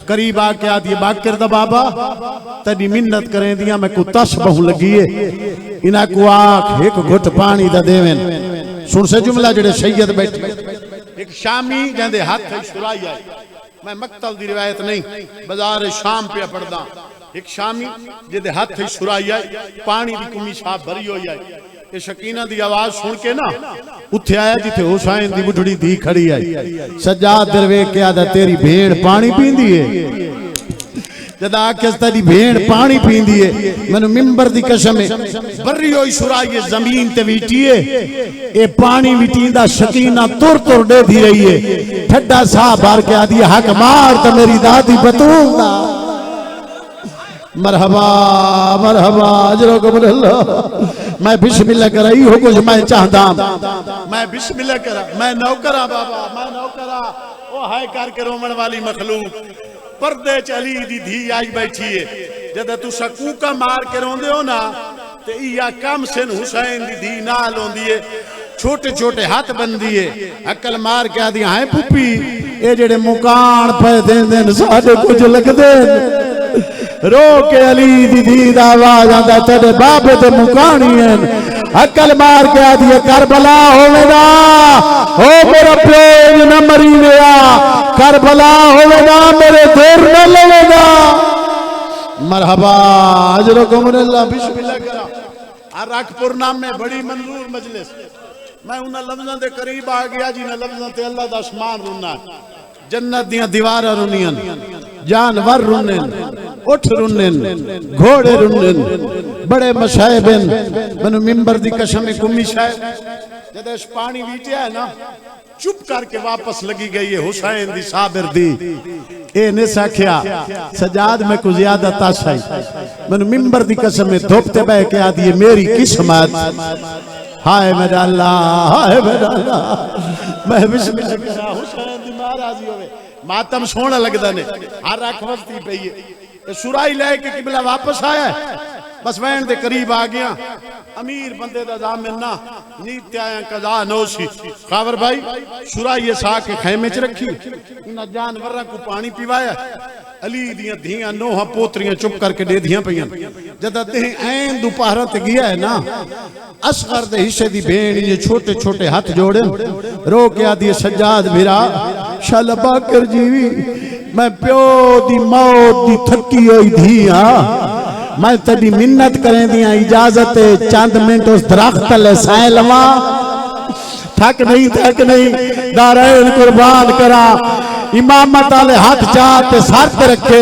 करीब आके आदि बाकर दा बाबा तनी मिन्नत करें दिया मैं को तस बहु लगी है इना को आख एक घुट पानी दा देवेन सुन से जुमला जेड़े सैयद बैठे एक शामी जंदे हाथ छुराई आई मैं मक्तल दी रिवायत नहीं बाजार शाम पे पढ़दा एक शामी जेदे हाथ छुराई आई पानी दी कुमी साफ भरी होई आई ये शकीना दी आवाज सुन के ना उठे आया जिथे हुसैन दी बुढ़ड़ी धी खड़ी आई सज्जाद दरवेश के आदा तेरी भेड़ पानी पींदी है जदा आके तेरी भेड़ पानी पींदी है मैनू मिंबर दी कसम है भरी होई सुराई जमीन ते वीटी है ए पानी वीटींदा शकीना तुर तुर दे दी रही है ठड्डा सा भर के आदी हक मार तो मेरी दादी बतूल दा मरहबा मरहबा अजरो कबूल अल्लाह मैं बिस्मिल्लाह कराई हो कुछ मैं चाहता मैं बिस्मिल्लाह करा मैं नौकरा बाबा मैं नौकरा ओ हाय करके रोमन वाली मखलूक पर्दे च अली दी धी आई बैठी है जद तू सकूका मार के रोंदे हो ना ते इया कम सिन हुसैन दी धी नाल होंदी है छोटे छोटे हाथ बंदी है अकल मार के आदी हाय पुप्पी ए जेड़े मुकान पे देंदे न साडे कुछ लगदे रो के अली दी धी दा आवाज आंदा तेरे बाबे ते मुकानी है अकल मार के आदी करबला होवेगा ओ मेरा प्यो न मरी गया करबला होवेगा मेरे देर न लगेगा मरहबा अजरो कमरल्ला बिस्मिल्लाह करा अरकपुर नाम में बड़ी मंजूर मजलिस मैं उन लफ्ज़ां दे करीब आ गया जिन्हां लफ्ज़ां ते अल्लाह दा आसमान रुना जन्नत दियां दीवारां रुनियां जानवर रुने उठ रुने घोड़े रुने बड़े मशाइबन मैनू मिंबर दी कसम कुमी शायब जद इस पानी वीटिया है ना चुप करके वापस लगी गई है हुसैन दी साबिर दी ए ने साखिया सजाद में कुछ ज्यादा ताश आई मैनू मिंबर दी कसम धोपते बह के आदी है मेरी किस्मत हाय मेरा अल्लाह हाय मेरा अल्लाह मैं बिस्मिल्लाह करा हुसैन दी महाराजी होवे मातम सोना लगदा ने हर अख वस्ती पई है सुराई लेके किबला वापस आया बस वैन दे करीब आ गया अमीर बंदे दा जामिन ना नीत आया कजा नौसी खावर भाई सुराई सा के खैमे च रखी इना जानवरां को पानी पिवाया अली दियां धियां नोहा पोतरियां चुप करके दे दियां पईयां जदा ते ऐन दोपहर ते गया है ना असगर दे हिस्से दी भेड़ ये छोटे छोटे हाथ जोड़े रो के आदि सज्जाद मेरा शाला बाकर जीवी मैं प्यो दी मौत दी थकी होई धिया मैं तेरी मिन्नत करें दिया इजाजत चंद मिनट उस दरख्त तले साए लवा थक नहीं दारैन कुर्बान करा इमामत आले हाथ चाहते सर पे रखे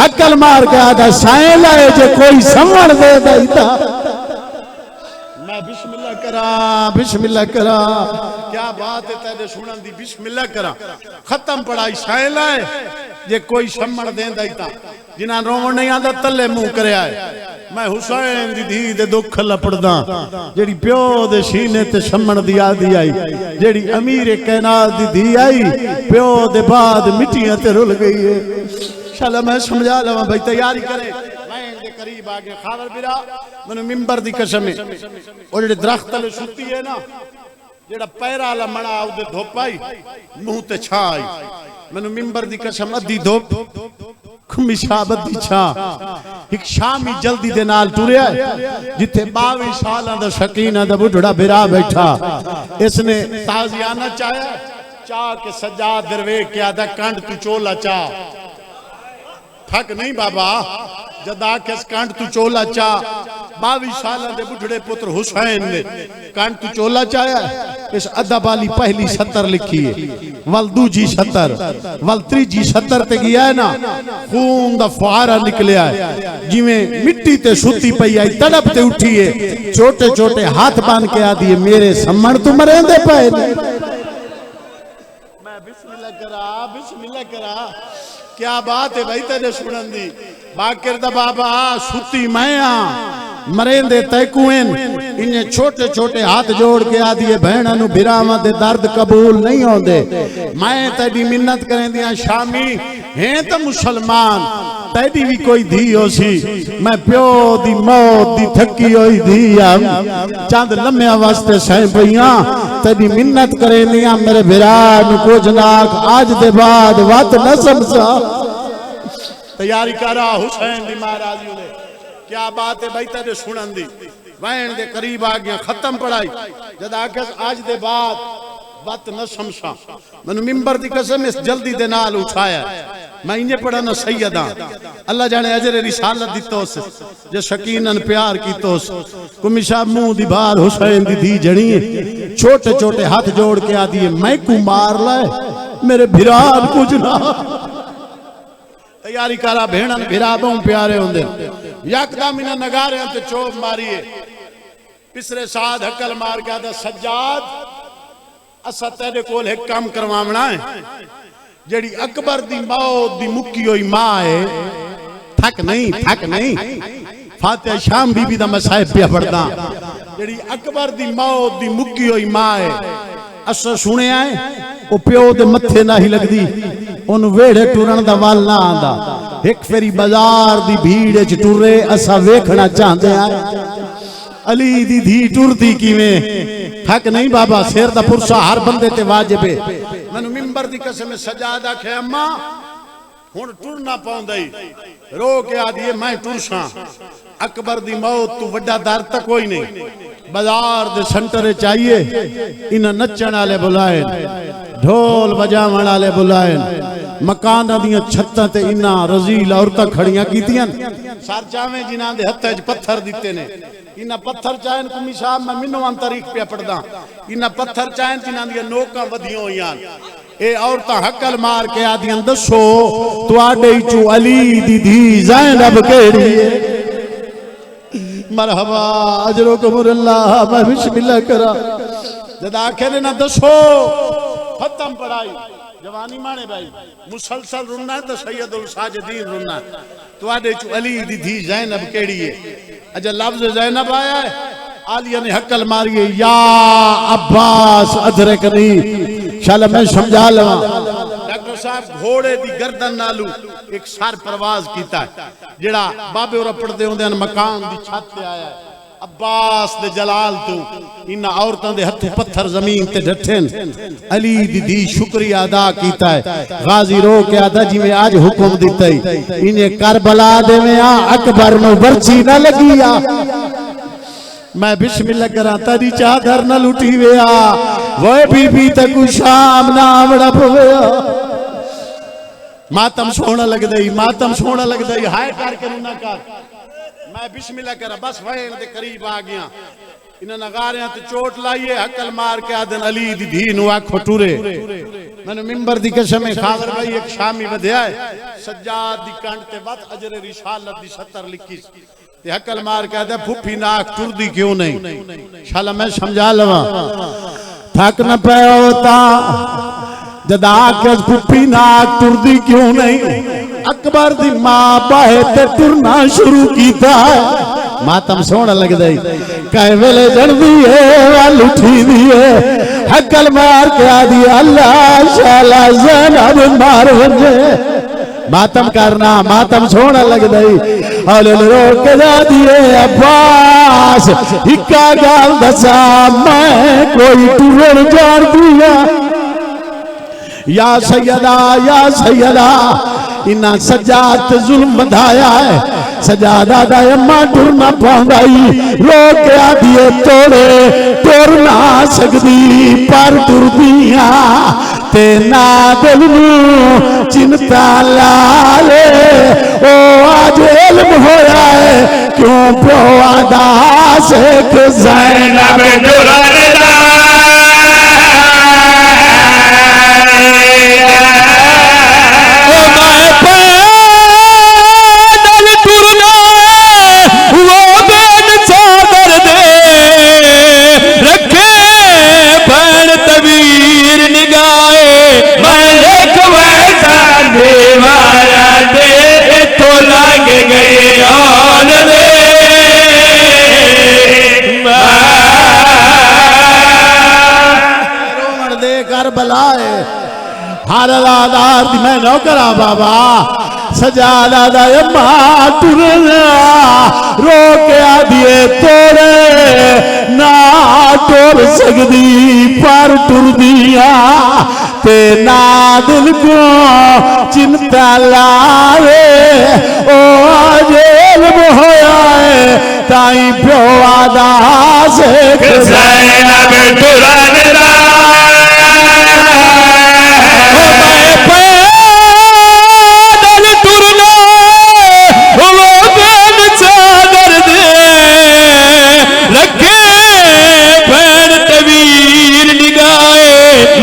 अकल मार के आदा साए लाए जे कोई समझ दे देता मैं बिस्मिल्लाह करा क्या बात है तेरे सुनन दी बिस्मिल्लाह करा खत्म पढ़ाई साए लाए जे कोई समझ देंदा इता जिन्हां रोवण नहीं आंदा तले मुंह करया है मैं हुसैन दी धी दे दुख लपड़दा जेड़ी प्यो दे सीने ते शमण दी आदी आई जेड़ी अमीर कायनात दी धी आई प्यो दे बाद मिट्टियां ते रुल गई है शाला मैं समझा लवा भाई तैयारी करे मैं दे करीब आ गया खावर बिरा मैंने मिंबर दी कसम है ओ जेड़े दरख्त तले सुती है ना जेड़ा पैरा वाला मणा उदे धोप आई मुंह ते छा आई मैंने मिंबर दी कसम अद्धी धोप खुमी शाबत दी छा एक शामी जल्दी दे नाल टुरया जिथे 22 सालां दा शकीना दा बुढ़ड़ा बिरा बैठा इसने ताजियाना चाया चा के सज्जाद दरवेश के आदा कंड तू चोला चा थक नहीं बाबा जद आके कंठ तू चोला चा 22 साल दे बुढ़ड़े पुत्र हुसैन ने कंठ तू चोला चाया। इस अदब वाली पहली 70 लिखी है, वल दूजी 70, वल तीजी 70 ते गया है ना, खून दा फुहारा निकलिया है जिवें मिट्टी ते सुती पई आई तड़प ते उठी है। छोटे छोटे हाथ बांध के आदी है मेरे सम्मण तू मरेंदे पे। मैं बिस्मिल्लाह करा क्या बात है भाई तेरे सुनन दी। बाकिर दा बाबा सुती मैं मरेंदे तैकुएन। इन्हें छोटे छोटे हाथ जोड़ के आदी है भैणा नु बिरावां दे दर्द कबूल नहीं होंदे। मैं तेरी मिन्नत करें दिया शामी हैं तो मुसलमान तेरी भी कोई धी हो सी। मैं प्यो दी मौत दी थकी होई धी चंद लम्या वास्ते सह पईया तेरी मिन्नत करें दिया मेरे बिरा नु कुछ नाक आज दे बाद वत न समझा। तैयारी करा हुसैन दी महाराज ने क्या बात है भाई तेरे सुनन दी। वैन दे करीब आ गया खत्म पढ़ाई जद आके आज दे बाद वत न समझा। मैनू मिंबर दी कसम इस जल्दी दे नाल उठाया मैं इन्हें पढ़ा ना सैयदा अल्लाह जाने अजर रिसालत दितोस जे शकीनन प्यार कीतोस। कुमिशा मुंह दी बार हुसैन दी धी जणी छोटे छोटे हाथ जोड़ के आदी है मैं को मार लाए मेरे भिरान कुछ ना। तैयारी करा भेड़न भिरा बहु प्यारे होंदे यकदम इन्हें नगारे ते चोप मारिए पिछले साध हकल मार के आदा सज्जाद असा तेरे कोल एक काम करवावना है। जेड़ी अकबर दी मौत दी मुक्की हुई मां है थक नहीं फातिहा शाम बीबी दा मसाहिब पिया पढ़दा। जेड़ी अकबर दी मौत दी मुक्की हुई मां है असा सुनिया है ओ प्यो दे मथे ना ही लगदी ओनु वेड़े टुरन दा वाल ना आंदा। एक फेरी बाजार दी भीड़ च टुरे असा वेखना चाहते हैं अली दी धी टुरदी किवें। थक नहीं बाबा शेर दा पुरसा हर बंदे ते वाजिब है। मैनू मिंबर दी कसम सजाद आखे अम्मा हुण टुरना पाउंदा ही रो के आदी मैं टुरसा। अकबर दी मौत तू वड्डा दर्द तक कोई नहीं। बाजार दे सेंटर चाहिए इन नचण वाले बुलाए ढोल बजावण वाले बुलाए मकान दियां छत्तां ते इना रजील औरतां खड़ियां कीतियां। सर चावे जिन्हां दे हत्थ च पत्थर दिते ने इना पत्थर चाहन कुमी साहब मैं मिनो तारीख पे पढ़दा इना पत्थर चाहन जिन्हां दियां नोकां वधियां होईयां। ए औरतां हकल मार के आदियां दसो तुहाडे चो अली दी धी ज़ैनब केड़ी है। मरहबा अजरो कबुरल्लाह मैं बिस्मिल्लाह करा जद आखे ने ना दसो खत्म पढ़ाई जवानी माने भाई मुसलसल रुना तो सैयदुल साजिदीन रुना। तुहाडे चो अली दी धी ज़ैनब केड़ी है। अच्छा लफ्ज ज़ैनब आया है आलिया ने हकल मारिए या अब्बास अदरकनी चल मैं समझा लवा। डॉक्टर साहब घोड़े दी गर्दन नालू एक सर परवाज कीता है जेड़ा बाबे और पढ़दे होंदे मकान दी छत ते आया है। अब्बास दे जलाल तू इन औरतां दे हथ पत्थर जमीन ते डठन अली दी धी शुक्रिया अदा कीता है। गाजी रो के आदा जिवें आज हुक्म दिता ही इन्हें करबला देवे आ अकबर नु बरछी ना लगिया। मैं बिस्मिल्लाह करा तारी चादर न लुटी वेया वो बीबी तक शाम ना आवड़ा पवेया। मातम सोना लगदा ही हाय करके ना कर। मैं बिस्मिल्लाह करा बस वैन दे करीब आ गया इन्हें नगारियां ते चोट लाइए हकल मार के आदन अली दी धी नु आखो टुरे। मैंने मिंबर दी कसम खावर भाई एक शामी वध्या है सज्जाद दी कंठ ते वत अजर रिसालत दी 70 लिखी ते हकल मार के आदा फुफी नाक टुरदी क्यों नहीं। शाला मैं समझा लवा थक न पाओ ता जदा के फुफी नाक टुरदी क्यों नहीं। अकबर दी मां बाहे ते टुरना शुरू कीता है। मातम सोना लगदा ही कई वेले जणदी है वाल उठी दी है हकल मार के आदी अल्लाह शाला ज़ैनब मार वजे। मातम करना मातम सोना लगदा ही हौले रो के दादी है अब्बास हिक्का गाल दसा मैं कोई टुरन जान दिया। या सैयदा इना सजाद जुल्म बधाया है सजादा दा अम्मा टुर ना पाउंदाई रो के आदिए तोड़े टुर ना सकदी पर टुरदियां ते ना दिल नूं चिंता लाए ओ आज इल्म होया है क्यों प्यो आदा शेख ज़ैनब दुरारदा ओ मैं पैदल टुरना वो बैन चादर दे रखे भैन तबीर निगाहे मलिक वैसा दीवारा दे तो लग गए आन दे रोमन दे कर बलाए हर लादार दी मैं नौकरा बाबा सजादा दा मां टुरना रो के आदिए तोड़े ना टुर सकदी पर टुरदिया ते ना दिल को चिंता लाए ओ जेल होया है ताई प्यो आदा शेख ज़ैनब दुरारदा पैदल टुरना वो बैन चादर दे रखे भैन तबीर निगाहे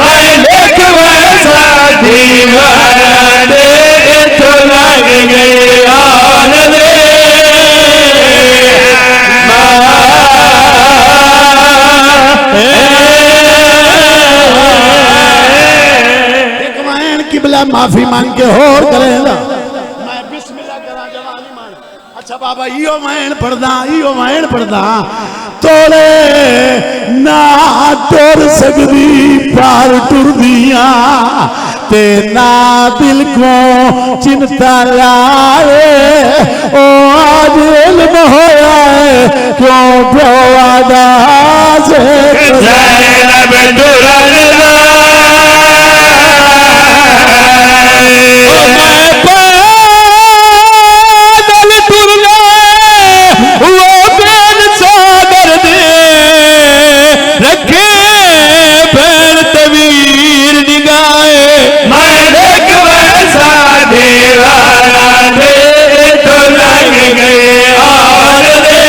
मलिक वैसा दीवारा दे तो लग गए आन दे किबला माफी मांग के होर करेगा मैं बिस्मिल्लाह करा जवानी मान अच्छा बाबा इयो मैन पढ़दा तोड़े ना टुर सकदी पार टुरदिया ते ना दिल को चिंता लाए ओ आज इल्म होया है क्यों प्यो आदा शेख ज़ैनब दुरारदा मैं पैदल टुरना वो बैन चादर दे रखे भैन तबीर निगाहे मलिक वैसा दीवारा दे तो लग गए आन दे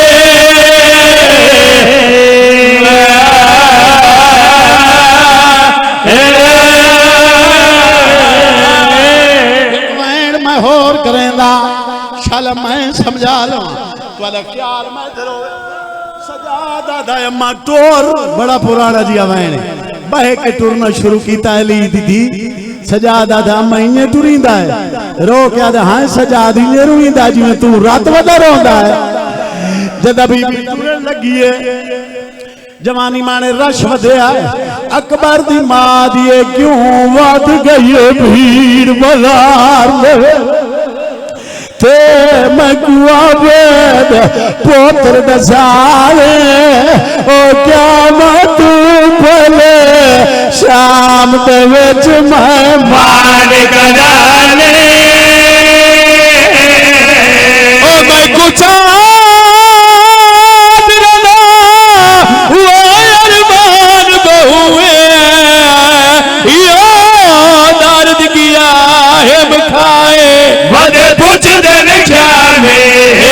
मैं होर करेंदा शल मैं समझा लवा तुआदा ख्याल मैं धरो सजादा दा अम्मा टोर बड़ा पुराना जी वैन बह के टुरना शुरू कीता अली दीदी सजादा दा अम्मा इने टुरींदा है रो के आदे हां सजाद इने रुईंदा जिवें तू रात वदा रोंदा है जद बीबी टुरन लगी है जवानी माने रश वधिया अकबर दी मां दिए क्यों वध गई भीड़ बाजार ते मैं कुआ वेद पोत्र दसाले ओ क्या मत भले शाम दे विच मैं मालिक जाने ओ मैं कुछ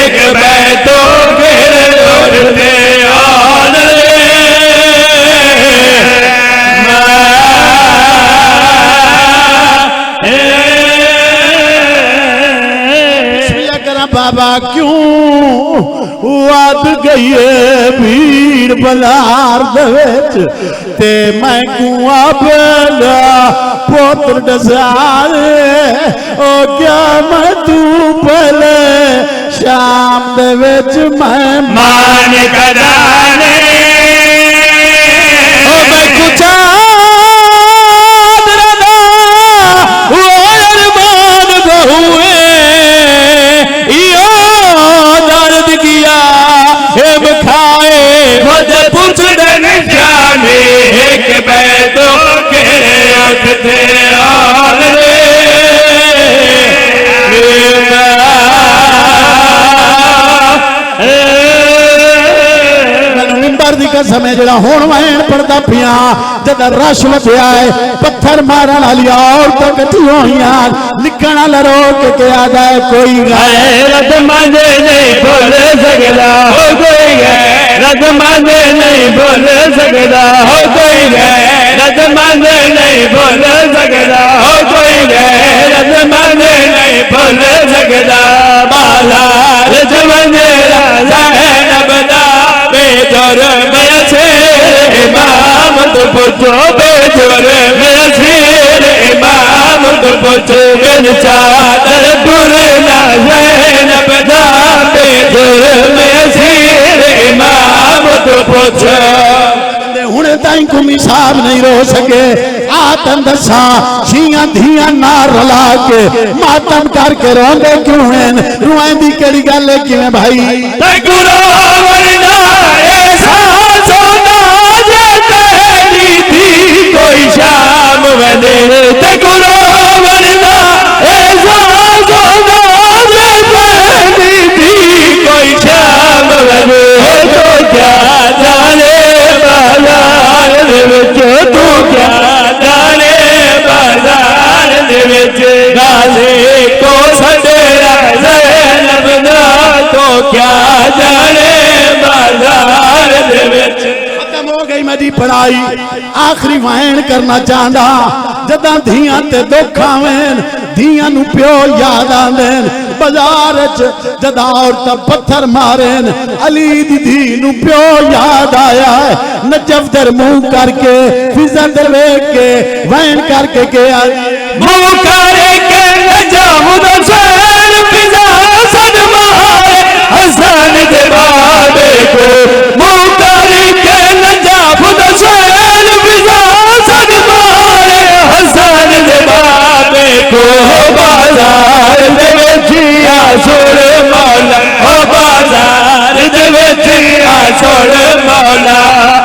एक बैठो फिर उड़ते आन करा बाबा क्यों वध गई भीड़ बलार ते मैं कुआ बेला पोत्र डसारे ओ क्या मैं तू भले शाम दे विच मैं मालिक जाने ओ मैं कुछ एक बैठो के रखते आन रे अकबर दी कसम है जड़ा हुण वैन पड़दा पिया जदा रश वधिया है पत्थर मारन वाली औरतां इकट्ठी होईयां लिखण वाला रोक के आदा है कोई गैरत मंद नहीं बोल सकदा हो कोई गैरत मंद नहीं बोल सकदा हो कोई गैरत मंद नहीं बोल सकदा हो कोई गैरत मंद नहीं बोल सकदा बाला रजमंदेरा ज़ैनब दा बेजुर्म असीर इमाम तो पुछो बेजुर्म असीर इमाम तो पुछो बिन चादर दुरना ज़ैनब दा बेजुर्म असीर इमाम तो पुछो हुणे ताईं कुमी साहब नहीं रो सके आतन दसा छियां धियां ना रला के मातम करके रोंदे क्यों हैं रुआं दी केड़ी गल है किवें भाई ते गुरो वरना ऐसा सोना जे तेरी थी कोई शाम वने ते गुरो वरना ऐसा सोना जे तेरी थी कोई शाम वने तो क्या जाने बाजार दे विच तू क्या जाने बाजार दे विच गाज़ी को सडेरा ज़ैनब दा तो क्या जाने बाजार दे विच खत्म हो गई मेरी पढ़ाई आखिरी वैन करना चाहता जदा धियां ते दुख आवेन धियां नु प्यो याद आवेन बाजार च जदा औरतां पत्थर मारेन अली दी धी नु प्यो याद आया है नजफ दर मुंह करके फिजा दर वेख के वैन करके गया मुंह करके नजफ दर शहर फिजा सद मारे हसन दे बाबे को मुंह करके नजफ दर शहर फिजा सद मारे हसन दे बाबे को बाजार दे विचिया सुर मौला ओ बाजार दे विचिया सुर मौला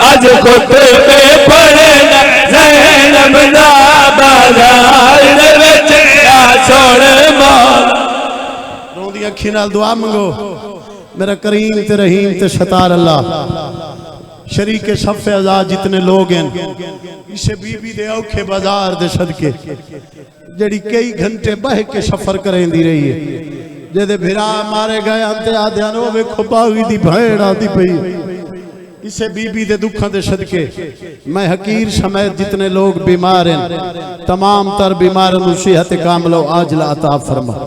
अज खुतबे पढ़ना ज़ैनब दा बाजार दे विचिया सुर मौला रोंदी अखी नाल दुआ मंगो मेरा करीम ते रहीम ते शतार अल्लाह शरीक सफ़े आजाद जितने लोग हैं इसे बीबी दे औखे बाजार दे सदके जड़ी कई घंटे बह के सफर करेंदी रही है जेदे भिरा मारे गए अंते आद्या नो वेखो पागी दी भेड़ आती पई इसे बीबी दे दुखों दे सदके मैं हकीर समेत जितने लोग बीमार हैं तमाम तर बीमारों को सेहत कामलो आजला अता फरमा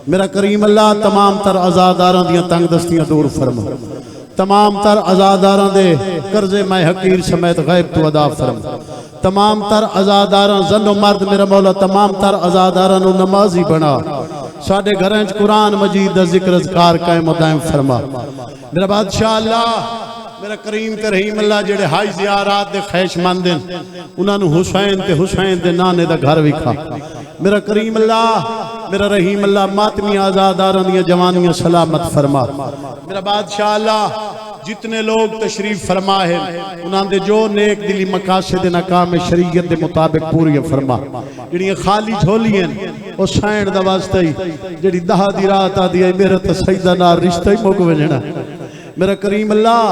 मेरा करीम अल्लाह तमाम तर आजादारां दियां तंग दस्तियां दूर फरमा तमाम तर आजादारां दे कर्जे मैं हकीर समेत गैब तो अदा फरमा तमाम तर आजादारां जन्नो मर्द मेरा मौला तमाम तर आजादारां नु नमाजी बना साडे घरां च कुरान मजीद दा जिक्र अज़कार कायम दायम फरमा मेरा बादशाह अल्लाह मेरा करीम ते रहीम अल्लाह जेड़े हाई ज़ियारात दे ख्वाहिशमंद हैं उन्हां नु हुसैन दे नाने दा घर विखा मेरा करीम अल्लाह मेरा रहीम अल्लाह मातमी आजादारां दियां जवानियां सलामत फरमा मेरा बादशाह अल्लाह जितने लोग तशरीफ फरमा है उन्होंने जो नेक दिली मकासद नाकाम शरीयत के मुताबिक पूरी फरमा जिहड़ियां खाली झोलियां वो सैन दा वास्ते ही जिहड़ी दहा दी रात आदि है मेरा तो सईदा नाल रिश्ता ही मुक वजना मेरा करीम अल्लाह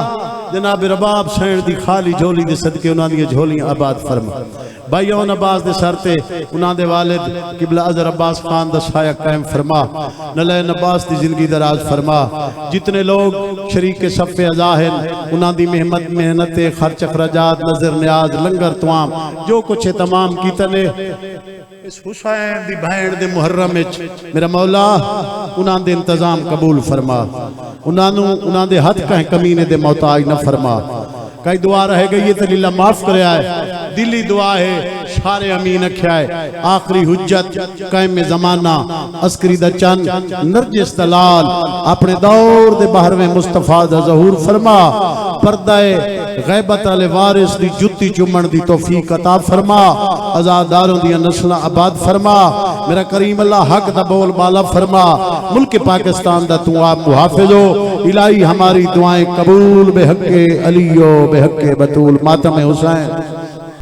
जनाब रबाब सैन दी खाली झोली दे सदके उन्हां दी झोलियां आबाद फरमा भाई ओन अब्बास दे सर ते उन्हां दे वालिद किबला अजहर अब्बास खान दा साया कायम फरमा नलैन अब्बास दी जिंदगी दराज फरमा जितने लोग शरीक सफ़े अज़ा हैं उन्हां दी मेहनत खर्च अखराजात नजर न्याज लंगर तमाम जो कुछ है तमाम कीतने इस हुसैन दी भैन दे मुहर्रम विच मेरा मौला उन्हां दे इंतजाम कबूल फरमा उन्हां दे हथ कहीं कमीने दे मोहताज न फरमा कई दुआ रह गई है तो लीला माफ कर दिली दुआ है सारे अमीन अख्या है आखिरी हुज्जत कायम जमाना अस्करी दा चन नरजिस दलाल अपने दौर दे बाहरवें मुस्तफा दा ज़हूर फरमा पर्दाए गैबत वाले वारिस दी जुत्ती चुमण दी तौफीक अता फरमा आजादारों दी नस्ल आबाद फरमा मेरा करीम अल्लाह हक दा बोल बाला फरमा मुल्क पाकिस्तान दा तू आप मुहाफिज हो इलाही हमारी दुआएं कबूल बेहक्के अलियो बेहक्के बतूल मातम हुसैन